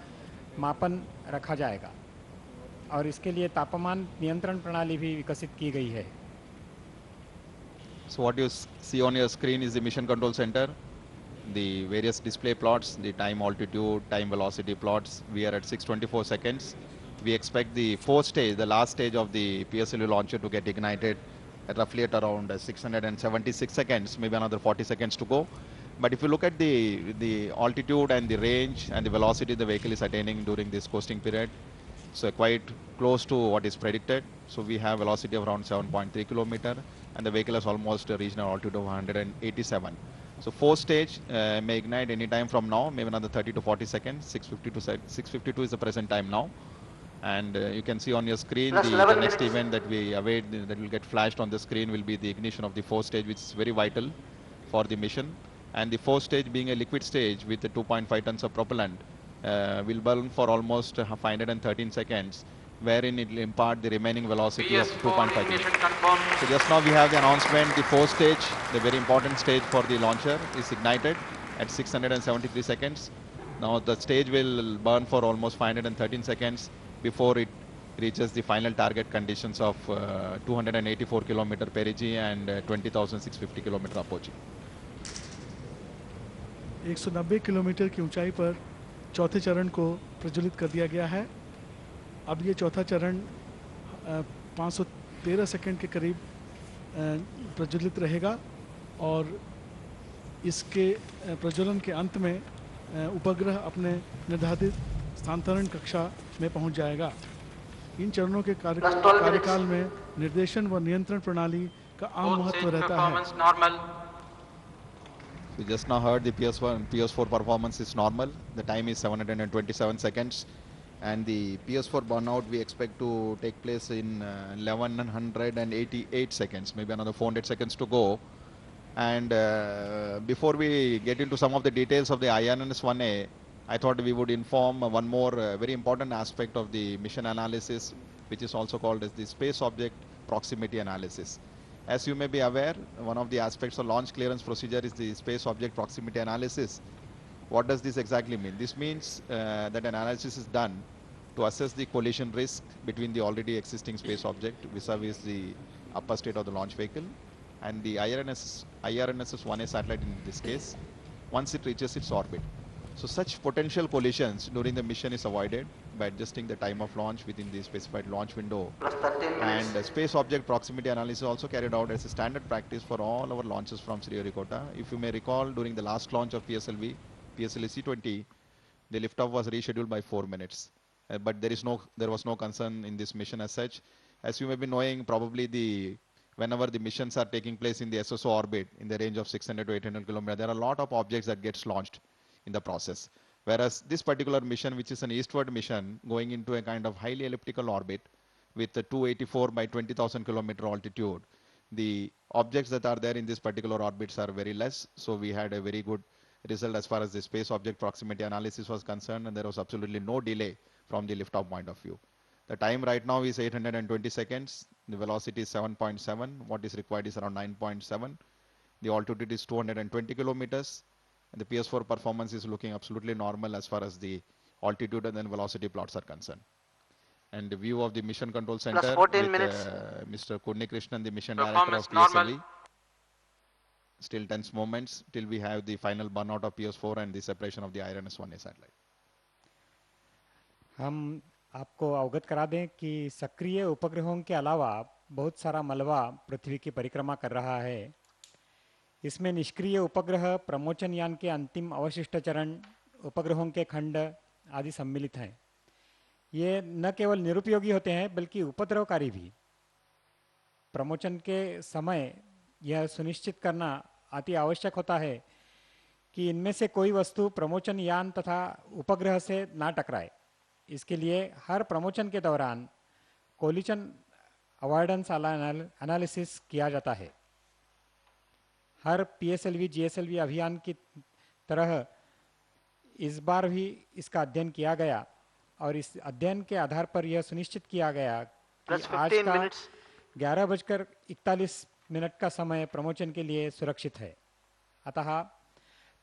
मापन रखा जाएगा और इसके लिए तापमान नियंत्रण प्रणाली भी विकसित की गई है। So what you see on your screen is the mission control center, the various display plots, the time altitude, time velocity plots. We are at 624 seconds. We expect the fourth stage, the last stage of the PSLV launcher to get ignited at roughly at around 676 seconds, maybe another 40 seconds to go. But if you look at the altitude and the range and the velocity the vehicle is attaining during this coasting period, so quite close to what is predicted. So we have velocity of around 7.3 kilometer and the vehicle has almost reached an altitude of 187. So fourth stage may ignite any time from now, maybe another 30 to 40 seconds. 652 is the present time now. And you can see on your screen the next event that we await, that will get flashed on the screen will be the ignition of the fourth stage, which is very vital for the mission. And the fourth stage, being a liquid stage with the 2.5 tons of propellant, will burn for almost 513 seconds, wherein it will impart the remaining velocity of PS4 2.5 ignition km. confirmed. So just now we have the announcement, the fourth stage, the very important stage for the launcher, is ignited at 673 seconds. Now the stage will burn for almost 513 seconds before it reaches the final target conditions of 284 kilometer perigee and 20,650 kilometer apogee. 190 kilometre की ऊंचाई पर चौथे चरण को प्रज्वलित कर दिया गया है। अब ये चौथा चरण 513 सेकंड के करीब प्रज्वलित रहेगा और इसके प्रज्वलन के अंत में उपग्रह अपने निर्धारित स्थानांतरण कक्षा में पहुंच जाएगा। इन चरणों के कार्यकाल में निर्देशन व नियंत्रण प्रणाली का आम Both महत्व stage रहता performance है। normal. We just now heard the PS4 performance is normal. The time is 727 seconds. And the PS4 burnout we expect to take place in 1188 seconds, maybe another 400 seconds to go. And before we get into some of the details of the IRNSS 1A, I thought we would inform one more very important aspect of the mission analysis, which is also called as the space object proximity analysis. As you may be aware, one of the aspects of launch clearance procedure is the space object proximity analysis. What does this exactly mean? This means that an analysis is done to assess the collision risk between the already existing space object vis-a-vis the upper state of the launch vehicle and the IRNSS 1A satellite in this case, once it reaches its orbit. So such potential collisions during the mission is avoided by adjusting the time of launch within the specified launch window. And space object proximity analysis also carried out as a standard practice for all our launches from Sriharikota. If you may recall, during the last launch of PSLV C22, the liftoff was rescheduled by 4 minutes. But there was no concern in this mission as such. As you may be knowing, probably whenever the missions are taking place in the SSO orbit in the range of 600 to 800 kilometers, there are a lot of objects that gets launched in the process. Whereas this particular mission, which is an eastward mission going into a kind of highly elliptical orbit with a 284 by 20,000 kilometer altitude, the objects that are there in this particular orbits are very less. So we had a very good result as far as the space object proximity analysis was concerned, and there was absolutely no delay from the liftoff point of view. The time right now is 820 seconds. The velocity is 7.7. What is required is around 9.7. The altitude is 220 kilometers. And the PS4 performance is looking absolutely normal as far as the altitude and then velocity plots are concerned. And the view of the mission control center Plus 14 with minutes. Mr. Krishnan, the mission director Performance of normal. PSLV. Still tense moments till we have the final burnout of PS4 and the separation of the IRNSS 1A satellite. हम आपको अवगत करा दें कि सक्रिय उपग्रहों के अलावा बहुत सारा मलबा पृथ्वी की परिक्रमा कर रहा है। इसमें निष्क्रिय उपग्रह, प्रमोचन यान के अंतिम अवशिष्ट चरण, उपग्रहों के खंड आदि सम्मिलित हैं। ये न केवल निरुपयोगी होते हैं बल्कि उपद्रवकारी भी। प्रमोचन के समय यह सुनिश्चित करना अति आवश्यक होता है कि इनमें से कोई वस्तु प्रमोचन यान तथा उपग्रह से ना टकराए। इसके लिए हर प्रमोचन के दौरान कोलिजन अवॉइडेंस एनालिसिस किया जाता है। हर PSLV GSLV अभियान की तरह इस बार भी इसका अध्ययन किया गया और इस अध्ययन के आधार पर यह सुनिश्चित किया गया कि आज का 11:41 का समय प्रमोचन के लिए सुरक्षित है। अतः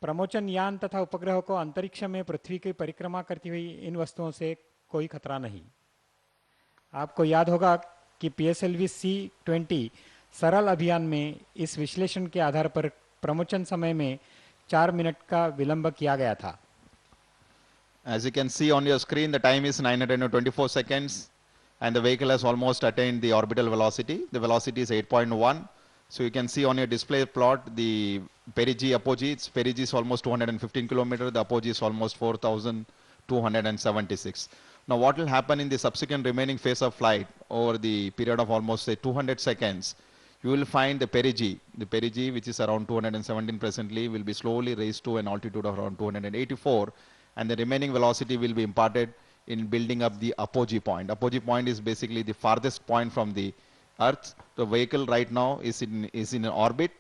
प्रमोचन यान तथा उपग्रह को अंतरिक्ष में पृथ्वी की परिक्रमा करती हुई इन वस्तुओं से कोई खतरा नहीं। आपको याद होगा कि PSLV C20 सरल अभियान में इस विश्लेषण के आधार पर प्रमोचन समय में 4 मिनट का विलंब किया गया था। As you can see on your screen, the time is 924 seconds and the vehicle has almost attained the orbital velocity. The velocity is 8.1. So you can see on your display plot the perigee apogee. Its perigee is almost 215 kilometers. The apogee is almost 4,276. Now what will happen in the subsequent remaining phase of flight over the period of almost say 200 seconds, you will find the perigee which is around 217 presently will be slowly raised to an altitude of around 284, and the remaining velocity will be imparted in building up the apogee point. Apogee point is basically the farthest point from the Earth. The vehicle right now is in an orbit,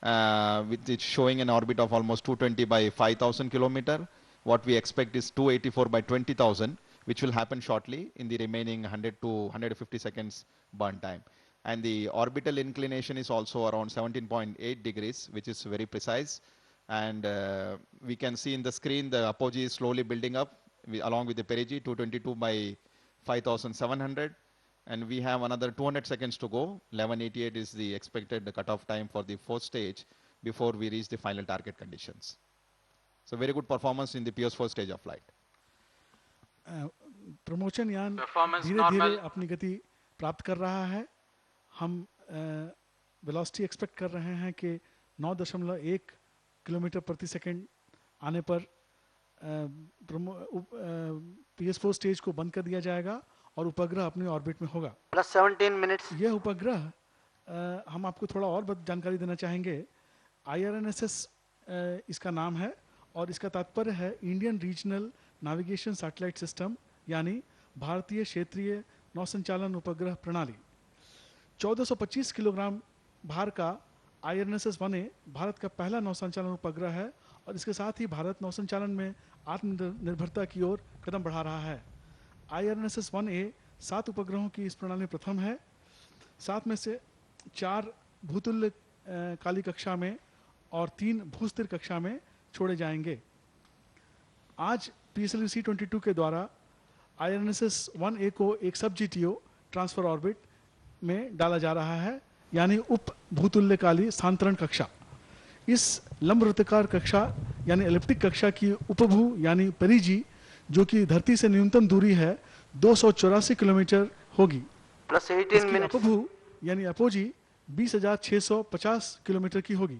with it showing an orbit of almost 220 by 5,000 kilometer. What we expect is 284 by 20,000, which will happen shortly in the remaining 100 to 150 seconds burn time. And the orbital inclination is also around 17.8 degrees, which is very precise. And we can see in the screen the apogee is slowly building up along with the perigee, 222 by 5,700. And we have another 200 seconds to go. 1188 is the expected cutoff time for the fourth stage before we reach the final target conditions. So very good performance in the PS4 stage of flight. Promotion यान Performance धीरे धीरे normal. अपनी गति प्राप्त कर रहा है. हम वेलोसिटी एक्सपेक्ट कर रहे हैं कि 9.1 किलोमीटर प्रति सेकंड आने पर PS4 स्टेज को बंद कर दिया जाएगा और उपग्रह अपने ऑर्बिट में होगा. Plus 17 minutes. यह उपग्रह हम आपको थोड़ा और जानकारी देना चाहेंगे. IRNSS इसका नाम है और इसका तात्पर्य है Indian regional navigation satellite system, यानी भारतीय क्षेत्रीय नौसंचालन उपग्रह प्रणाली. 1425 किलोग्राम भार का IRNSS 1A भारत का पहला नौसंचालन उपग्रह है और इसके साथ ही भारत नौसंचालन में आत्मनिर्भरता की ओर कदम बढ़ा रहा है. IRNSS 1A 7 उपग्रहों की इस प्रणाली में प्रथम है. 7 में से 4 भूतुल्य काली कक्षा में और 3 भूस्थिर कक्षा में छोड़े जाएंगे. आज PSLV C22 के द्वारा IRNSS 1A को एक सब GTO ट्रांसफर ऑर्बिट में डाला जा रहा है, यानी उप भूतुल्यकाली स्थानांतरण कक्षा. इस लंबवृत्ताकार कक्षा यानी एलिप्टिक कक्षा की उपभू यानी परिजी, जो कि धरती से न्यूनतम दूरी है, 284 किलोमीटर होगी. Plus 18 इसकी minutes. अपभू यानी अपोजी 20,650 किलोमीटर की होगी.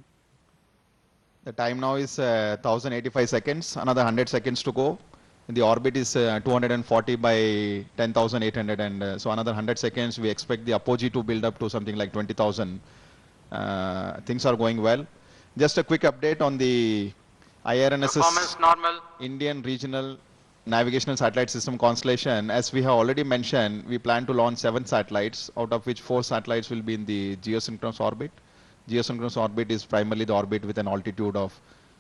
The time now is 1085 seconds, another 100 seconds to go. The orbit is 240 by 10,800, and so another 100 seconds we expect the apogee to build up to something like 20,000. Things are going well. Just a quick update on the Performance IRNSS normal. Indian Regional Navigational Satellite System Constellation. As we have already mentioned, we plan to launch 7 satellites, out of which 4 satellites will be in the geosynchronous orbit. Geosynchronous orbit is primarily the orbit with an altitude of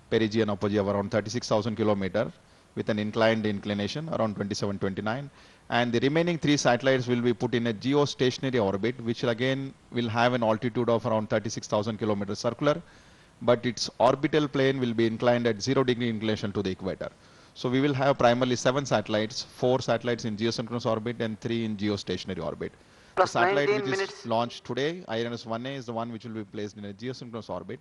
perigee and apogee of around 36,000 kilometer with an inclined inclination around 27-29. And the remaining 3 satellites will be put in a geostationary orbit, which again will have an altitude of around 36,000 kilometers circular, but its orbital plane will be inclined at 0-degree inclination to the equator. So we will have primarily 7 satellites, 4 satellites in geosynchronous orbit and 3 in geostationary orbit. The Plus satellite 19 which minutes. is launched today, IRNSS 1A, is the one which will be placed in a geosynchronous orbit.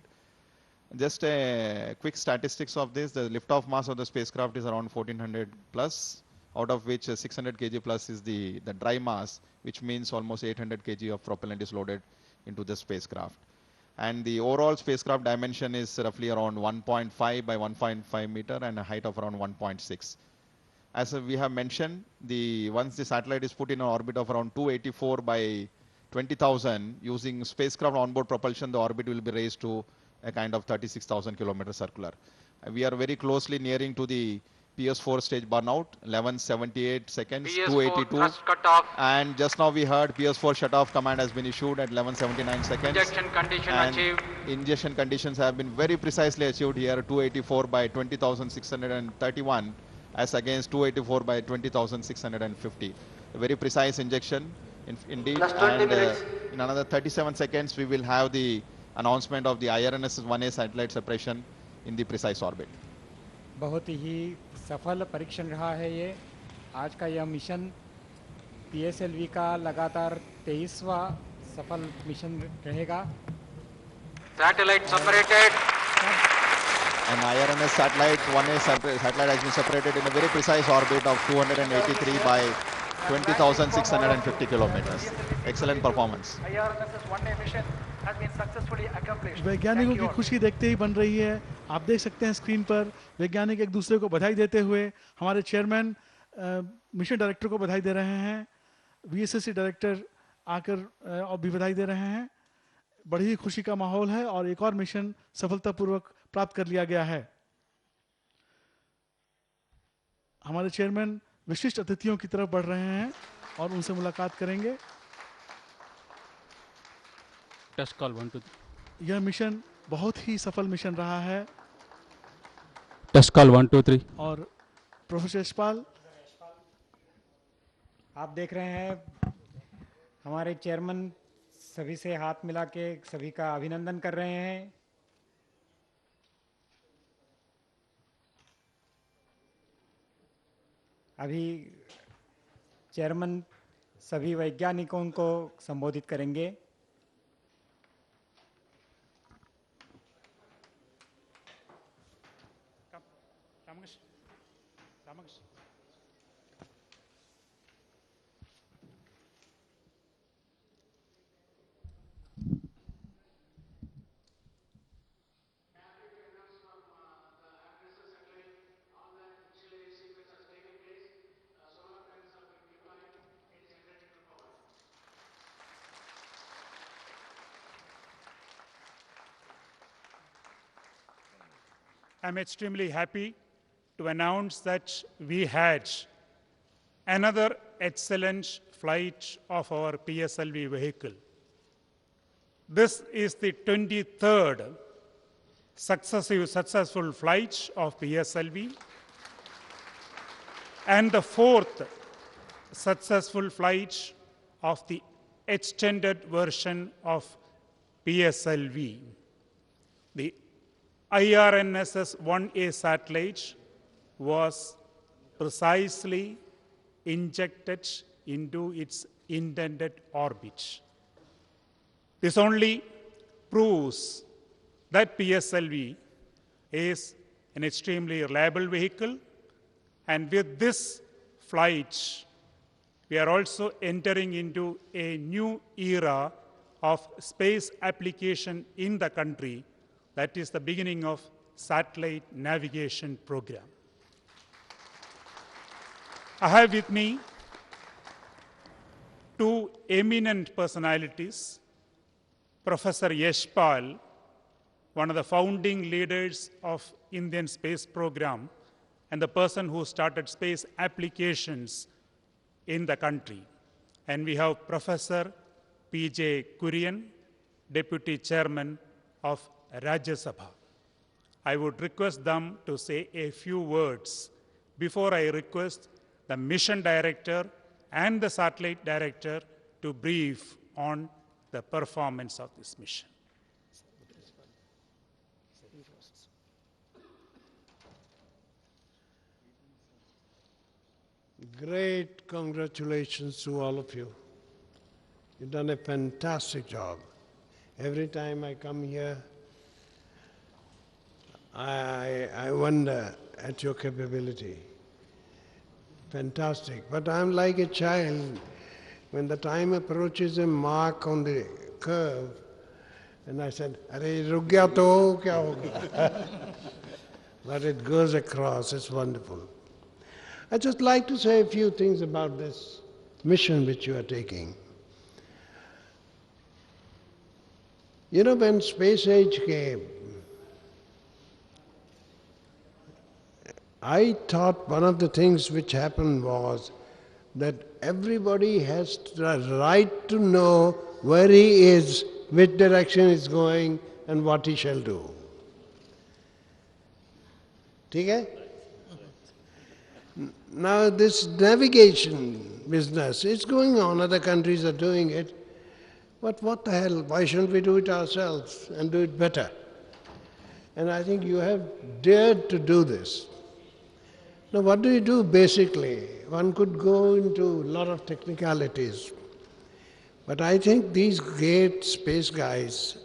Just a quick statistics of this: the liftoff mass of the spacecraft is around 1400 plus, out of which 600 kg plus is the dry mass, which means almost 800 kg of propellant is loaded into the spacecraft. And the overall spacecraft dimension is roughly around 1.5 by 1.5 meter and a height of around 1.6. As we have mentioned, once the satellite is put in an orbit of around 284 by 20,000, using spacecraft onboard propulsion, the orbit will be raised to a kind of 36,000 kilometer circular. We are very closely nearing to the PS4 stage burnout, 1178 seconds, PS4 282. thrust cutoff. And just now we heard PS4 shutoff command has been issued at 1179 seconds. Injection condition And achieved. ingestion conditions have been very precisely achieved here, 284 by 20,631 as against 284 by 20,650. A very precise injection indeed. Plus 20 And minutes. in another 37 seconds we will have the announcement of the IRNSS 1A satellite separation in the precise orbit. बहुत ही सफल परीक्षण रहा है ये. आज का यह mission PSLV का लगातार 23वां सफल मिशन रहेगा. Satellite separated. An IRNSS satellite 1A satellite has been separated in a very precise orbit of 283 by 20,650 kilometers. Excellent performance. IRNSS 1A mission has been successfully accomplished. वैज्ञानिकों Thank you की all. खुशी देखते ही बन रही है. आप देख सकते हैं स्क्रीन पर वैज्ञानिक एक दूसरे को बधाई देते हुए हमारे चेयरमैन मिशन डायरेक्टर को बधाई दे रहे हैं. VSSC डायरेक्टर आकर और भी बधाई दे रहे हैं. बड़ी ही खुशी का माहौल है और एक और मिशन सफलतापूर्वक प्राप्त कर लिया गया है. हमारे चेयरमैन विशिष्ट अतिथियों की तरफ बढ़ रहे हैं और उनसे मुलाकात करेंगे. Test call 1 2 3. यह मिशन बहुत ही सफल मिशन रहा है। Test call 1 2 3. और प्रोफेसर यशपाल, आप देख रहे हैं हमारे चेयरमैन सभी से हाथ मिला के सभी का अभिनंदन कर रहे हैं। अभी चेयरमैन सभी वैज्ञानिकों को संबोधित करेंगे। I'm extremely happy to announce that we had another excellent flight of our PSLV vehicle. This is the 23rd successful flight of PSLV and the 4th successful flight of the extended version of PSLV. The IRNSS 1A satellite was precisely injected into its intended orbit. This only proves that PSLV is an extremely reliable vehicle, and with this flight, we are also entering into a new era of space application in the country. That is the beginning of satellite navigation program. I have with me two eminent personalities, Professor Yashpal, one of the founding leaders of Indian space program and the person who started space applications in the country. And we have Professor P.J. Kurian, Deputy Chairman of Rajya Sabha. I would request them to say a few words before I request the mission director and the satellite director to brief on the performance of this mission. Great congratulations to all of you. You've done a fantastic job. Every time I come here, I wonder at your capability. Fantastic. But I'm like a child. When the time approaches a mark on the curve, and I said, "Arey, ruk gaya to kya hoga?" But it goes across. It's wonderful. I'd just like to say a few things about this mission which you are taking. You know, when space age came, I thought one of the things which happened was that everybody has the right to know where he is, which direction he's going, and what he shall do. Okay? Now this navigation business is going on, other countries are doing it, but what the hell, why shouldn't we do it ourselves and do it better? And I think you have dared to do this. Now what do you do basically? One could go into a lot of technicalities, but I think these great space guys,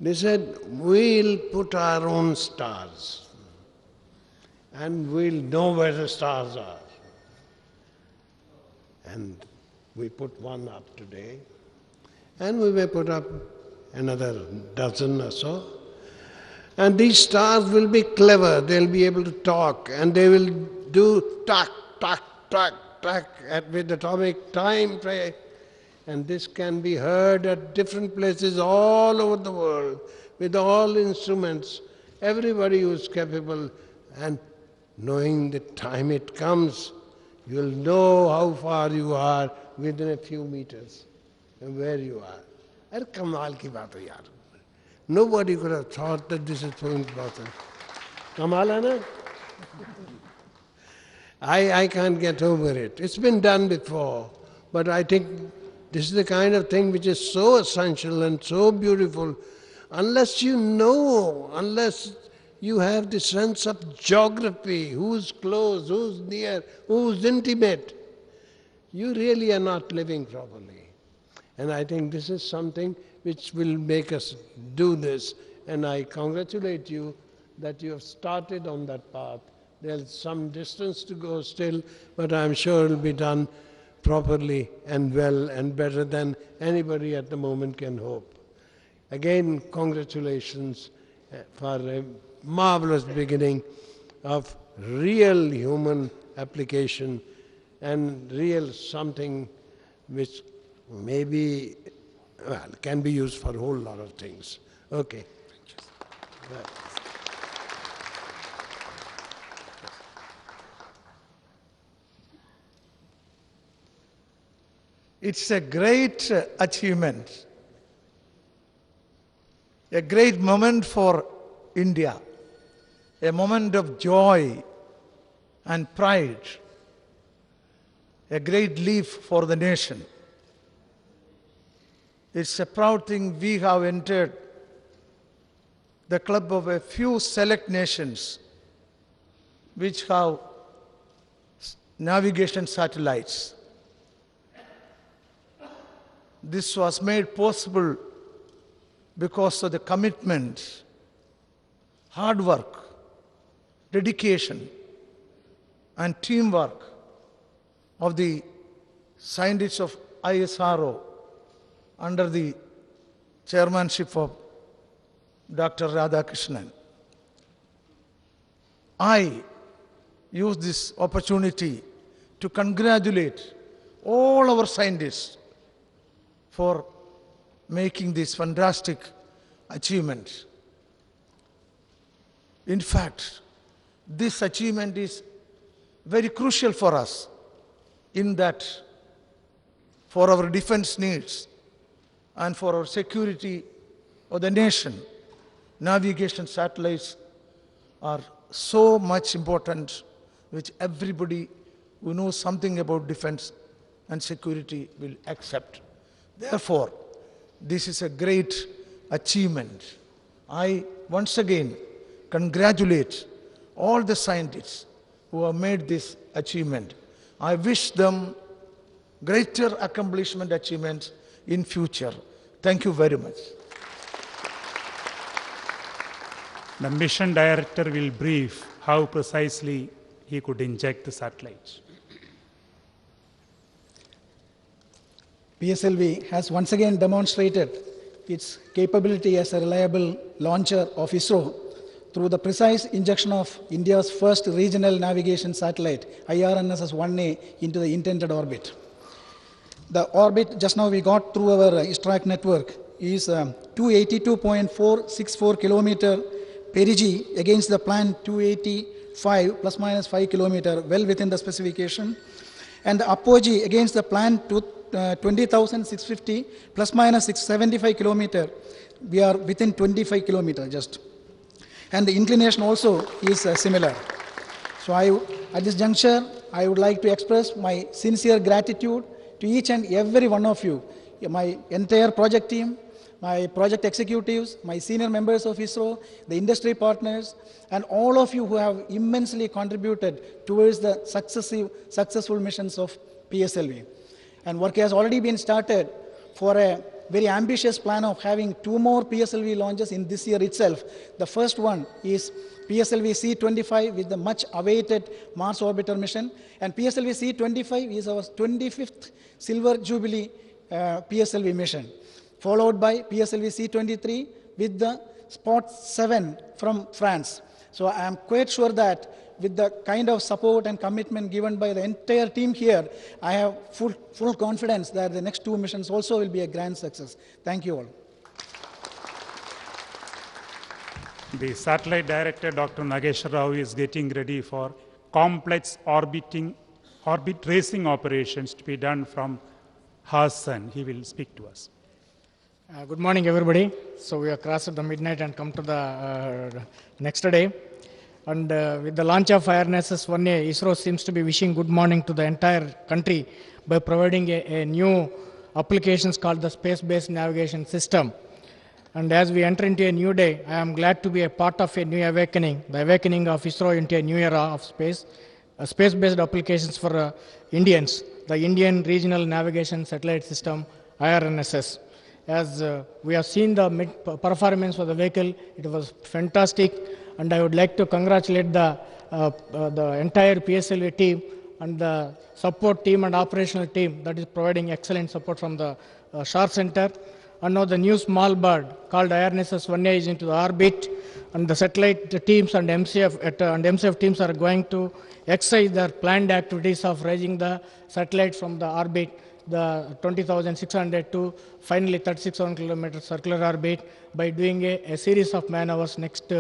they said, we'll put our own stars and we'll know where the stars are. And we put one up today, and we may put up another dozen or so. And these stars will be clever, they'll be able to talk, and they will do tack, tack, tack, tack with atomic time. And this can be heard at different places all over the world, with all instruments, everybody who is capable, and knowing the time it comes, you'll know how far you are within a few meters and where you are. अरे कमाल की बात है यार. Nobody could have thought that this is so important. Kamalana? I can't get over it. It's been done before, but I think this is the kind of thing which is so essential and so beautiful. Unless you know, unless you have the sense of geography, who's close, who's near, who's intimate, you really are not living properly. And I think this is something which will make us do this. And I congratulate you that you have started on that path. There's some distance to go still, but I'm sure it will be done properly and well and better than anybody at the moment can hope. Again, congratulations for a marvelous beginning of real human application and real something which maybe, well, can be used for a whole lot of things. Okay. Right. It's a great achievement, a great moment for India, a moment of joy and pride, a great leap for the nation. It's a proud thing we have entered the club of a few select nations which have navigation satellites. This was made possible because of the commitment, hard work, dedication, and teamwork of the scientists of ISRO under the chairmanship of Dr. Radhakrishnan. I use this opportunity to congratulate all our scientists for making this fantastic achievement. In fact, this achievement is very crucial for us in that for our defense needs and for our security of the nation, navigation satellites are so much important, which everybody who knows something about defense and security will accept. Therefore, this is a great achievement. I once again congratulate all the scientists who have made this achievement. I wish them greater accomplishment achievements in future. Thank you very much. The mission director will brief how precisely he could inject the satellites. PSLV has once again demonstrated its capability as a reliable launcher of ISRO through the precise injection of India's first regional navigation satellite, IRNSS 1A, into the intended orbit. The orbit just now we got through our ISRO network is 282.464 kilometer perigee against the planned 285 plus minus 5 kilometer, well within the specification, and the apogee against the planned 20,650 plus minus 675 kilometer, we are within 25 kilometer just. And the inclination also is similar. So at this juncture, I would like to express my sincere gratitude to each and every one of you, my entire project team, my project executives, my senior members of ISRO, the industry partners, and all of you who have immensely contributed towards the successful missions of PSLV. And work has already been started for a very ambitious plan of having 2 more PSLV launches in this year itself. The first one is PSLV C25 with the much awaited Mars orbiter mission, and PSLV C25 is our 25th Silver Jubilee PSLV mission, followed by PSLV C23 with the Spot 7 from France. So I am quite sure that with the kind of support and commitment given by the entire team here, I have full confidence that the next 2 missions also will be a grand success. Thank you all. The satellite director, Dr. Nagesh Rao, is getting ready for complex orbit racing operations to be done from Hassan. He will speak to us. Good morning, everybody. So we have crossed the midnight and come to the next day. And with the launch of IRNSS 1A, ISRO seems to be wishing good morning to the entire country by providing a new applications called the space-based navigation system. And as we enter into a new day, I am glad to be a part of a new awakening, the awakening of ISRO into a new era of space, space-based applications for Indians, the Indian Regional Navigation Satellite System, IRNSS. As we have seen the performance of the vehicle, it was fantastic, and I would like to congratulate the entire PSLV team and the support team and operational team that is providing excellent support from the SHAR Center. And now the new small bird called IRNSS 1A is into the orbit, and the satellite teams and MCF teams are going to exercise their planned activities of raising the satellite from the orbit, the 20,600 to finally 36,000 kilometer circular orbit by doing a series of maneuvers next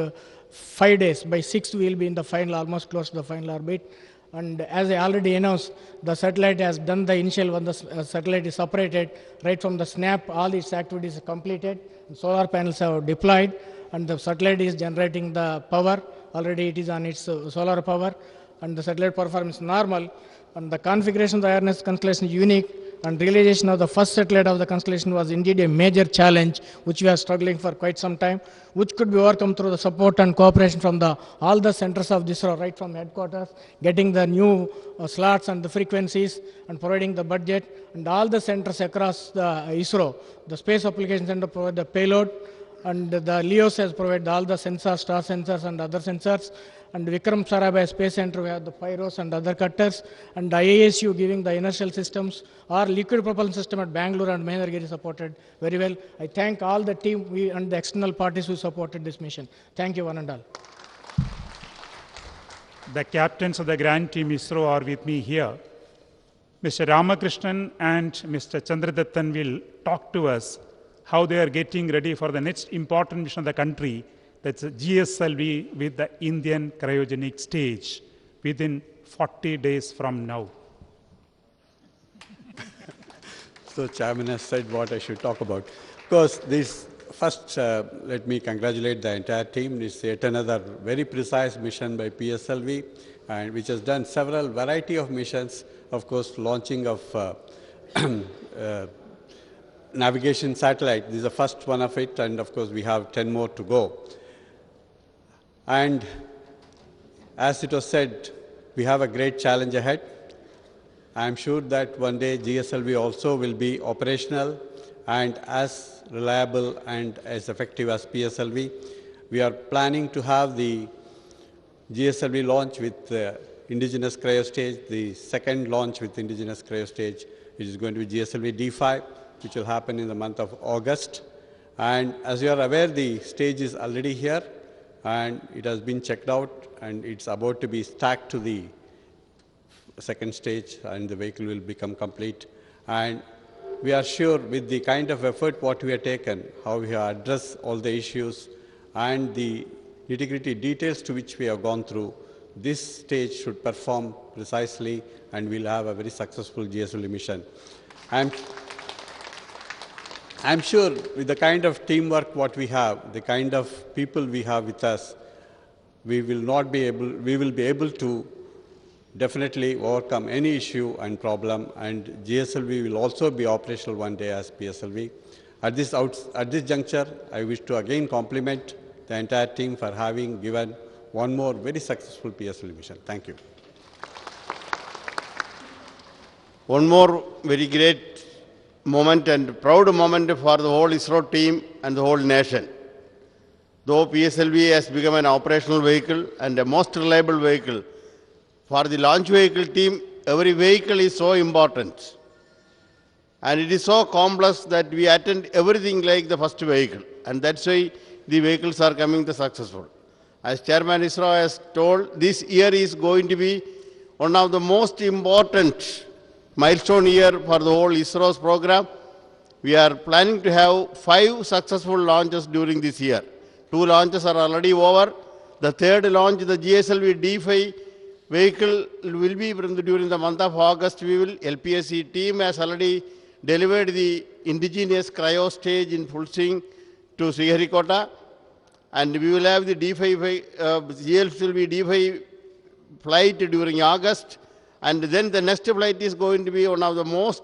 5 days. By 6th, we will be in the final, almost close to the final orbit. And as I already announced, the satellite has done the initial when the satellite is separated, right from the snap, all its activities are completed, solar panels are deployed, and the satellite is generating the power. Already it is on its solar power, and the satellite performance is normal, and the configuration of the IRNSS Constellation is unique, and realization of the first satellite of the Constellation was indeed a major challenge, which we are struggling for quite some time, which could be overcome through the support and cooperation from all the centers of ISRO, right from headquarters, getting the new slots and the frequencies, and providing the budget, and all the centers across the ISRO. The Space Application Center provide the payload, and the LEOS has provided all the sensors, star sensors and other sensors, and Vikram Sarabhai Space Center, we have the pyros and other cutters, and IASU giving the inertial systems. Our liquid propulsion system at Bangalore and Mahendragiri supported very well. I thank all the team and the external parties who supported this mission. Thank you, one and all. The captains of the Grand Team ISRO are with me here. Mr. Ramakrishnan and Mr. Chandradattan will talk to us how they are getting ready for the next important mission of the country, that's GSLV with the Indian cryogenic stage within 40 days from now. So Chairman has said what I should talk about. Of course, this first, let me congratulate the entire team. It's yet another very precise mission by PSLV, and which has done several variety of missions. Of course, launching of navigation satellite. This is the first one of it, and of course, we have 10 more to go. And as it was said, we have a great challenge ahead. I am sure that one day GSLV also will be operational and as reliable and as effective as PSLV. We are planning to have the GSLV launch with the indigenous cryo stage, the second launch with indigenous cryo stage, which is going to be GSLV D5, which will happen in the month of August. And as you are aware, the stage is already here, and it has been checked out, and it's about to be stacked to the second stage, and the vehicle will become complete. And we are sure with the kind of effort what we have taken, how we have addressed all the issues and the nitty-gritty details to which we have gone through, this stage should perform precisely, and we'll have a very successful GSLV mission. I'm sure with the kind of teamwork what we have, the kind of people we have with us, we will be able to definitely overcome any issue and problem, and GSLV will also be operational one day as PSLV. At this juncture, I wish to again compliment the entire team for having given one more very successful PSLV mission. Thank you. One more very great moment and proud moment for the whole ISRO team and the whole nation. Though PSLV has become an operational vehicle and a most reliable vehicle, for the launch vehicle team, every vehicle is so important. And it is so complex that we attend everything like the first vehicle. And that's why the vehicles are coming successful. As Chairman ISRO has told, this year is going to be one of the most important milestone year for the whole ISRO's program. We are planning to have 5 successful launches during this year. 2 launches are already over. The third launch, the GSLV D5 vehicle, will be during the month of August. LPSC team has already delivered the indigenous cryo stage in full swing to Sriharikota, and we will have the D5, GLC will be D5 flight during August, and then the next flight is going to be one of the most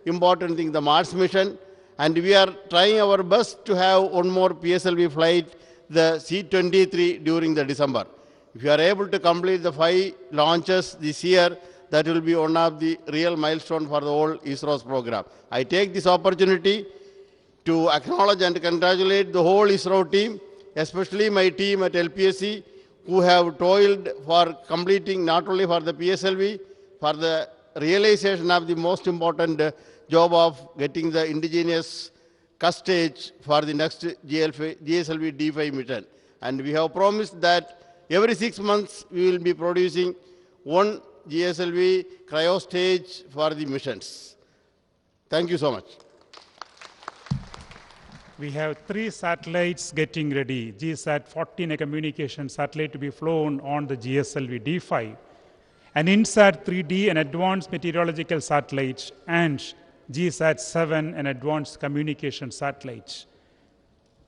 important things, the Mars mission, and we are trying our best to have one more PSLV flight, the C23 during the December. If you are able to complete the 5 launches this year, that will be one of the real milestones for the whole ISRO's program. I take this opportunity to acknowledge and congratulate the whole ISRO team, especially my team at LPSC, who have toiled for completing not only for the PSLV, for the realization of the most important job of getting the indigenous stage for the next GSLV D5 mission. And we have promised that every 6 months we will be producing one GSLV cryo stage for the missions. Thank you so much. We have 3 satellites getting ready. GSAT 14, a communication satellite to be flown on the GSLV D5. An INSAT 3D, an advanced meteorological satellite, and GSAT 7, an advanced communication satellite.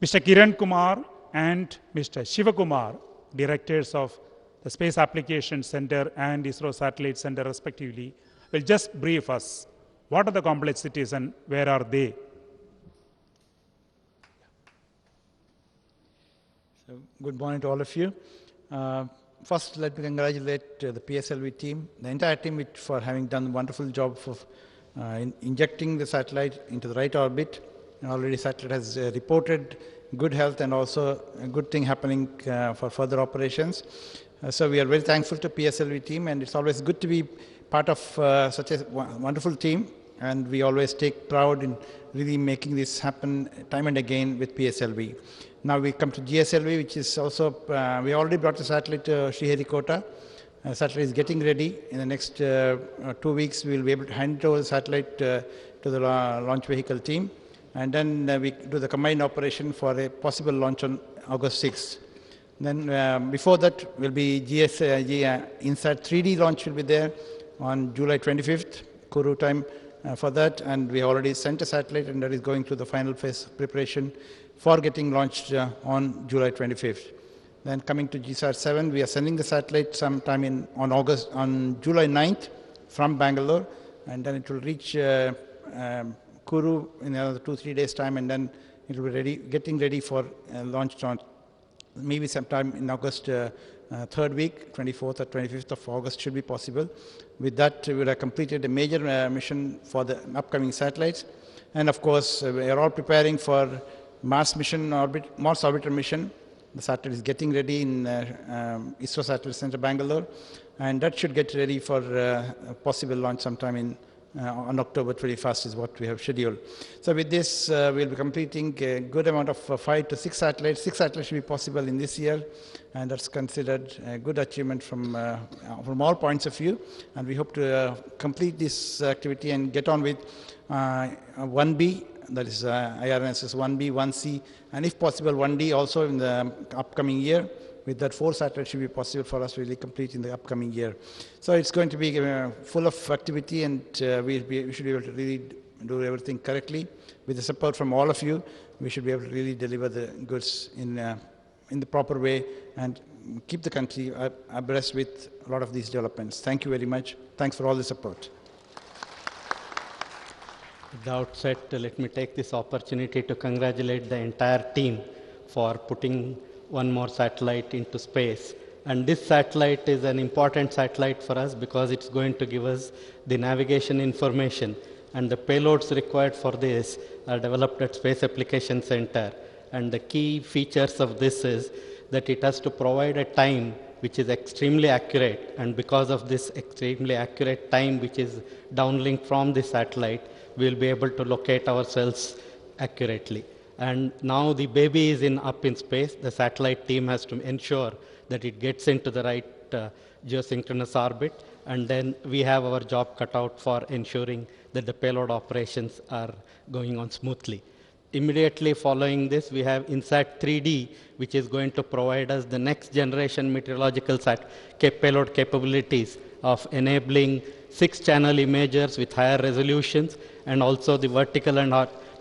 Mr. Kiran Kumar and Mr. Shivakumar, directors of the Space Application Center and ISRO Satellite Center respectively, will just brief us. What are the complexities and where are they? So, good morning to all of you. First, let me congratulate the PSLV team, the entire team for having done a wonderful job of injecting the satellite into the right orbit. And already satellite has reported good health and also a good thing happening for further operations. So we are very thankful to PSLV team, and it's always good to be part of such a wonderful team, and we always take pride in really making this happen time and again with PSLV. Now we come to GSLV, which is also, we already brought the satellite to Sriharikota. Satellite is getting ready. In the next 2 weeks, we will be able to hand over the satellite to the launch vehicle team. And then we do the combined operation for a possible launch on August 6th. Then before that will be INSAT 3D launch will be there on July 25th, Kourou time for that. And we already sent a satellite, and that is going through the final phase of preparation for getting launched on July 25th. Then coming to GSAT 7, we are sending the satellite sometime on July 9th from Bangalore, and then it will reach Kourou in another 2-3 days time, and then it will be getting ready for launch on maybe sometime in August, 3rd week, 24th or 25th of August should be possible. With that, we will have completed a major mission for the upcoming satellites. And of course, we are all preparing for Mars orbiter mission. The satellite is getting ready in ISRO Satellite Center, Bangalore, and that should get ready for a possible launch sometime on October 21st is what we have scheduled. So with this, we'll be completing a good amount of 5 to 6 satellites. 6 satellites should be possible in this year, and that's considered a good achievement from all points of view. And we hope to complete this activity and get on with 1B, that is IRNSS 1B, 1C, and if possible 1D also in the upcoming year. With that, 4 satellites should be possible for us to really complete in the upcoming year. So it's going to be full of activity, and we should be able to really do everything correctly. With the support from all of you, we should be able to really deliver the goods in the proper way and keep the country abreast with a lot of these developments. Thank you very much. Thanks for all the support. At the outset, let me take this opportunity to congratulate the entire team for putting one more satellite into space. And this satellite is an important satellite for us because it's going to give us the navigation information. And the payloads required for this are developed at Space Application Center. And the key features of this is that it has to provide a time which is extremely accurate. And because of this extremely accurate time which is downlinked from the satellite, we'll be able to locate ourselves accurately. And now the baby is up in space. The satellite team has to ensure that it gets into the right geosynchronous orbit. And then we have our job cut out for ensuring that the payload operations are going on smoothly. Immediately following this, we have INSAT 3D, which is going to provide us the next generation meteorological payload capabilities of enabling 6-channel imagers with higher resolutions, and also the vertical and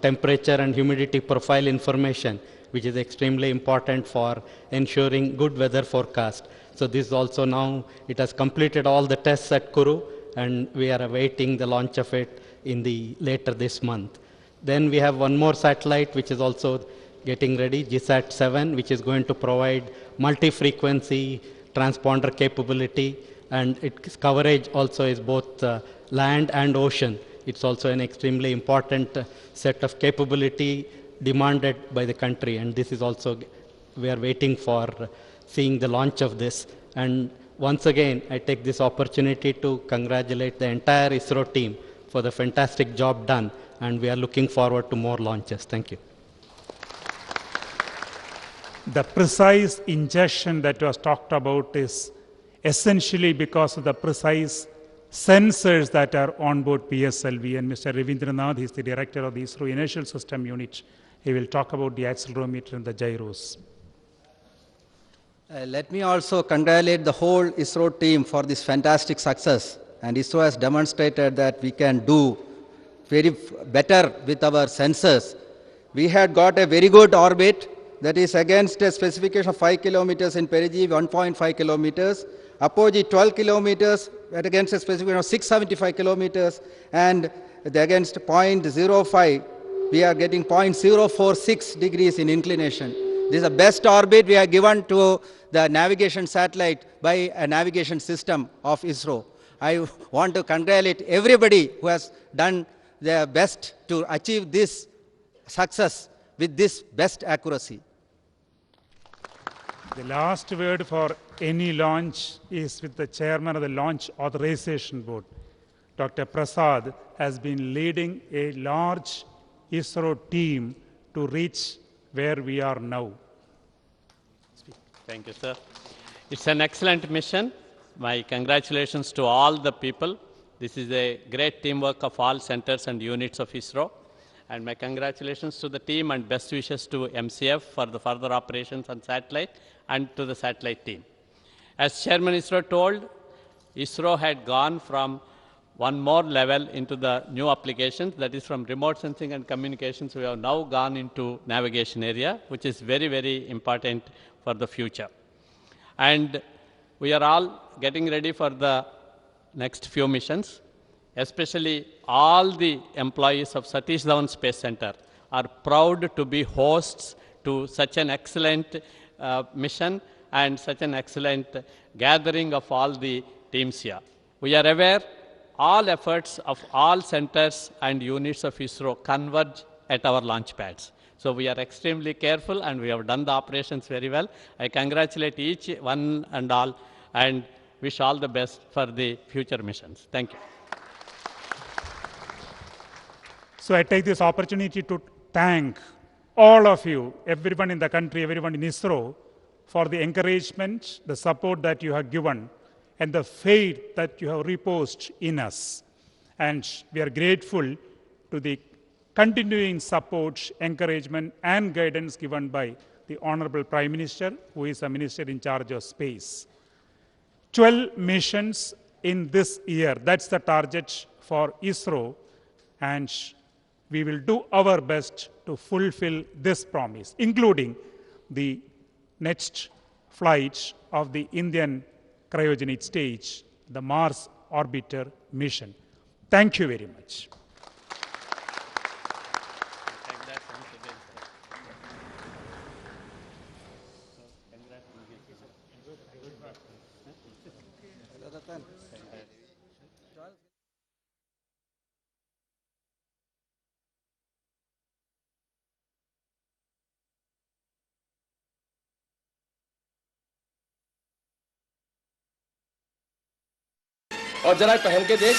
temperature and humidity profile information, which is extremely important for ensuring good weather forecast. So this also now, it has completed all the tests at Kuru, and we are awaiting the launch of it in the later this month. Then we have one more satellite which is also getting ready, GSAT-7, which is going to provide multi-frequency transponder capability, and its coverage also is both land and ocean. It's also an extremely important set of capability demanded by the country, and this is also, we are waiting for seeing the launch of this. And once again, I take this opportunity to congratulate the entire ISRO team for the fantastic job done, and we are looking forward to more launches. Thank you. The precise ingestion that was talked about is essentially because of the precise sensors that are on board PSLV, and Mr. Ravindranath is the director of the ISRO Inertial System Unit. He will talk about the accelerometer and the gyros. Let me also congratulate the whole ISRO team for this fantastic success. And ISRO has demonstrated that we can do very better with our sensors. We had got a very good orbit that is against a specification of 5 kilometers in perigee, 1.5 kilometers. Apogee 12 kilometers against a specification of 675 kilometers, and against 0.05, we are getting 0.046 degrees in inclination. This is the best orbit we are given to the navigation satellite by a navigation system of ISRO. I want to congratulate everybody who has done their best to achieve this success with this best accuracy. The last word for any launch is with the chairman of the Launch Authorization Board. Dr. Prasad has been leading a large ISRO team to reach where we are now. Thank you, sir. It's an excellent mission. My congratulations to all the people. This is a great teamwork of all centers and units of ISRO. And my congratulations to the team and best wishes to MCF for the further operations on satellite and to the satellite team. As Chairman ISRO told, ISRO had gone from one more level into the new applications, that is from remote sensing and communications. We have now gone into navigation area, which is very, very important for the future. And we are all getting ready for the next few missions. Especially all the employees of Satish Dhawan Space Center are proud to be hosts to such an excellent mission and such an excellent gathering of all the teams here. We are aware all efforts of all centers and units of ISRO converge at our launch pads. So we are extremely careful and we have done the operations very well. I congratulate each one and all and wish all the best for the future missions. Thank you. So I take this opportunity to thank all of you, everyone in the country, everyone in ISRO, for the encouragement, the support that you have given, and the faith that you have reposed in us. And we are grateful to the continuing support, encouragement, and guidance given by the Honorable Prime Minister, who is the Minister in charge of space. 12 missions in this year, that's the target for ISRO, and we will do our best to fulfill this promise, including the next flight of the Indian cryogenic stage, the Mars Orbiter mission. Thank you very much. और जरा पहन के देख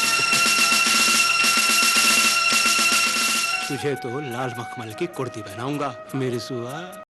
तुझे तो लाल मखमल की कुर्ती पहनाऊंगा मेरी सुआ।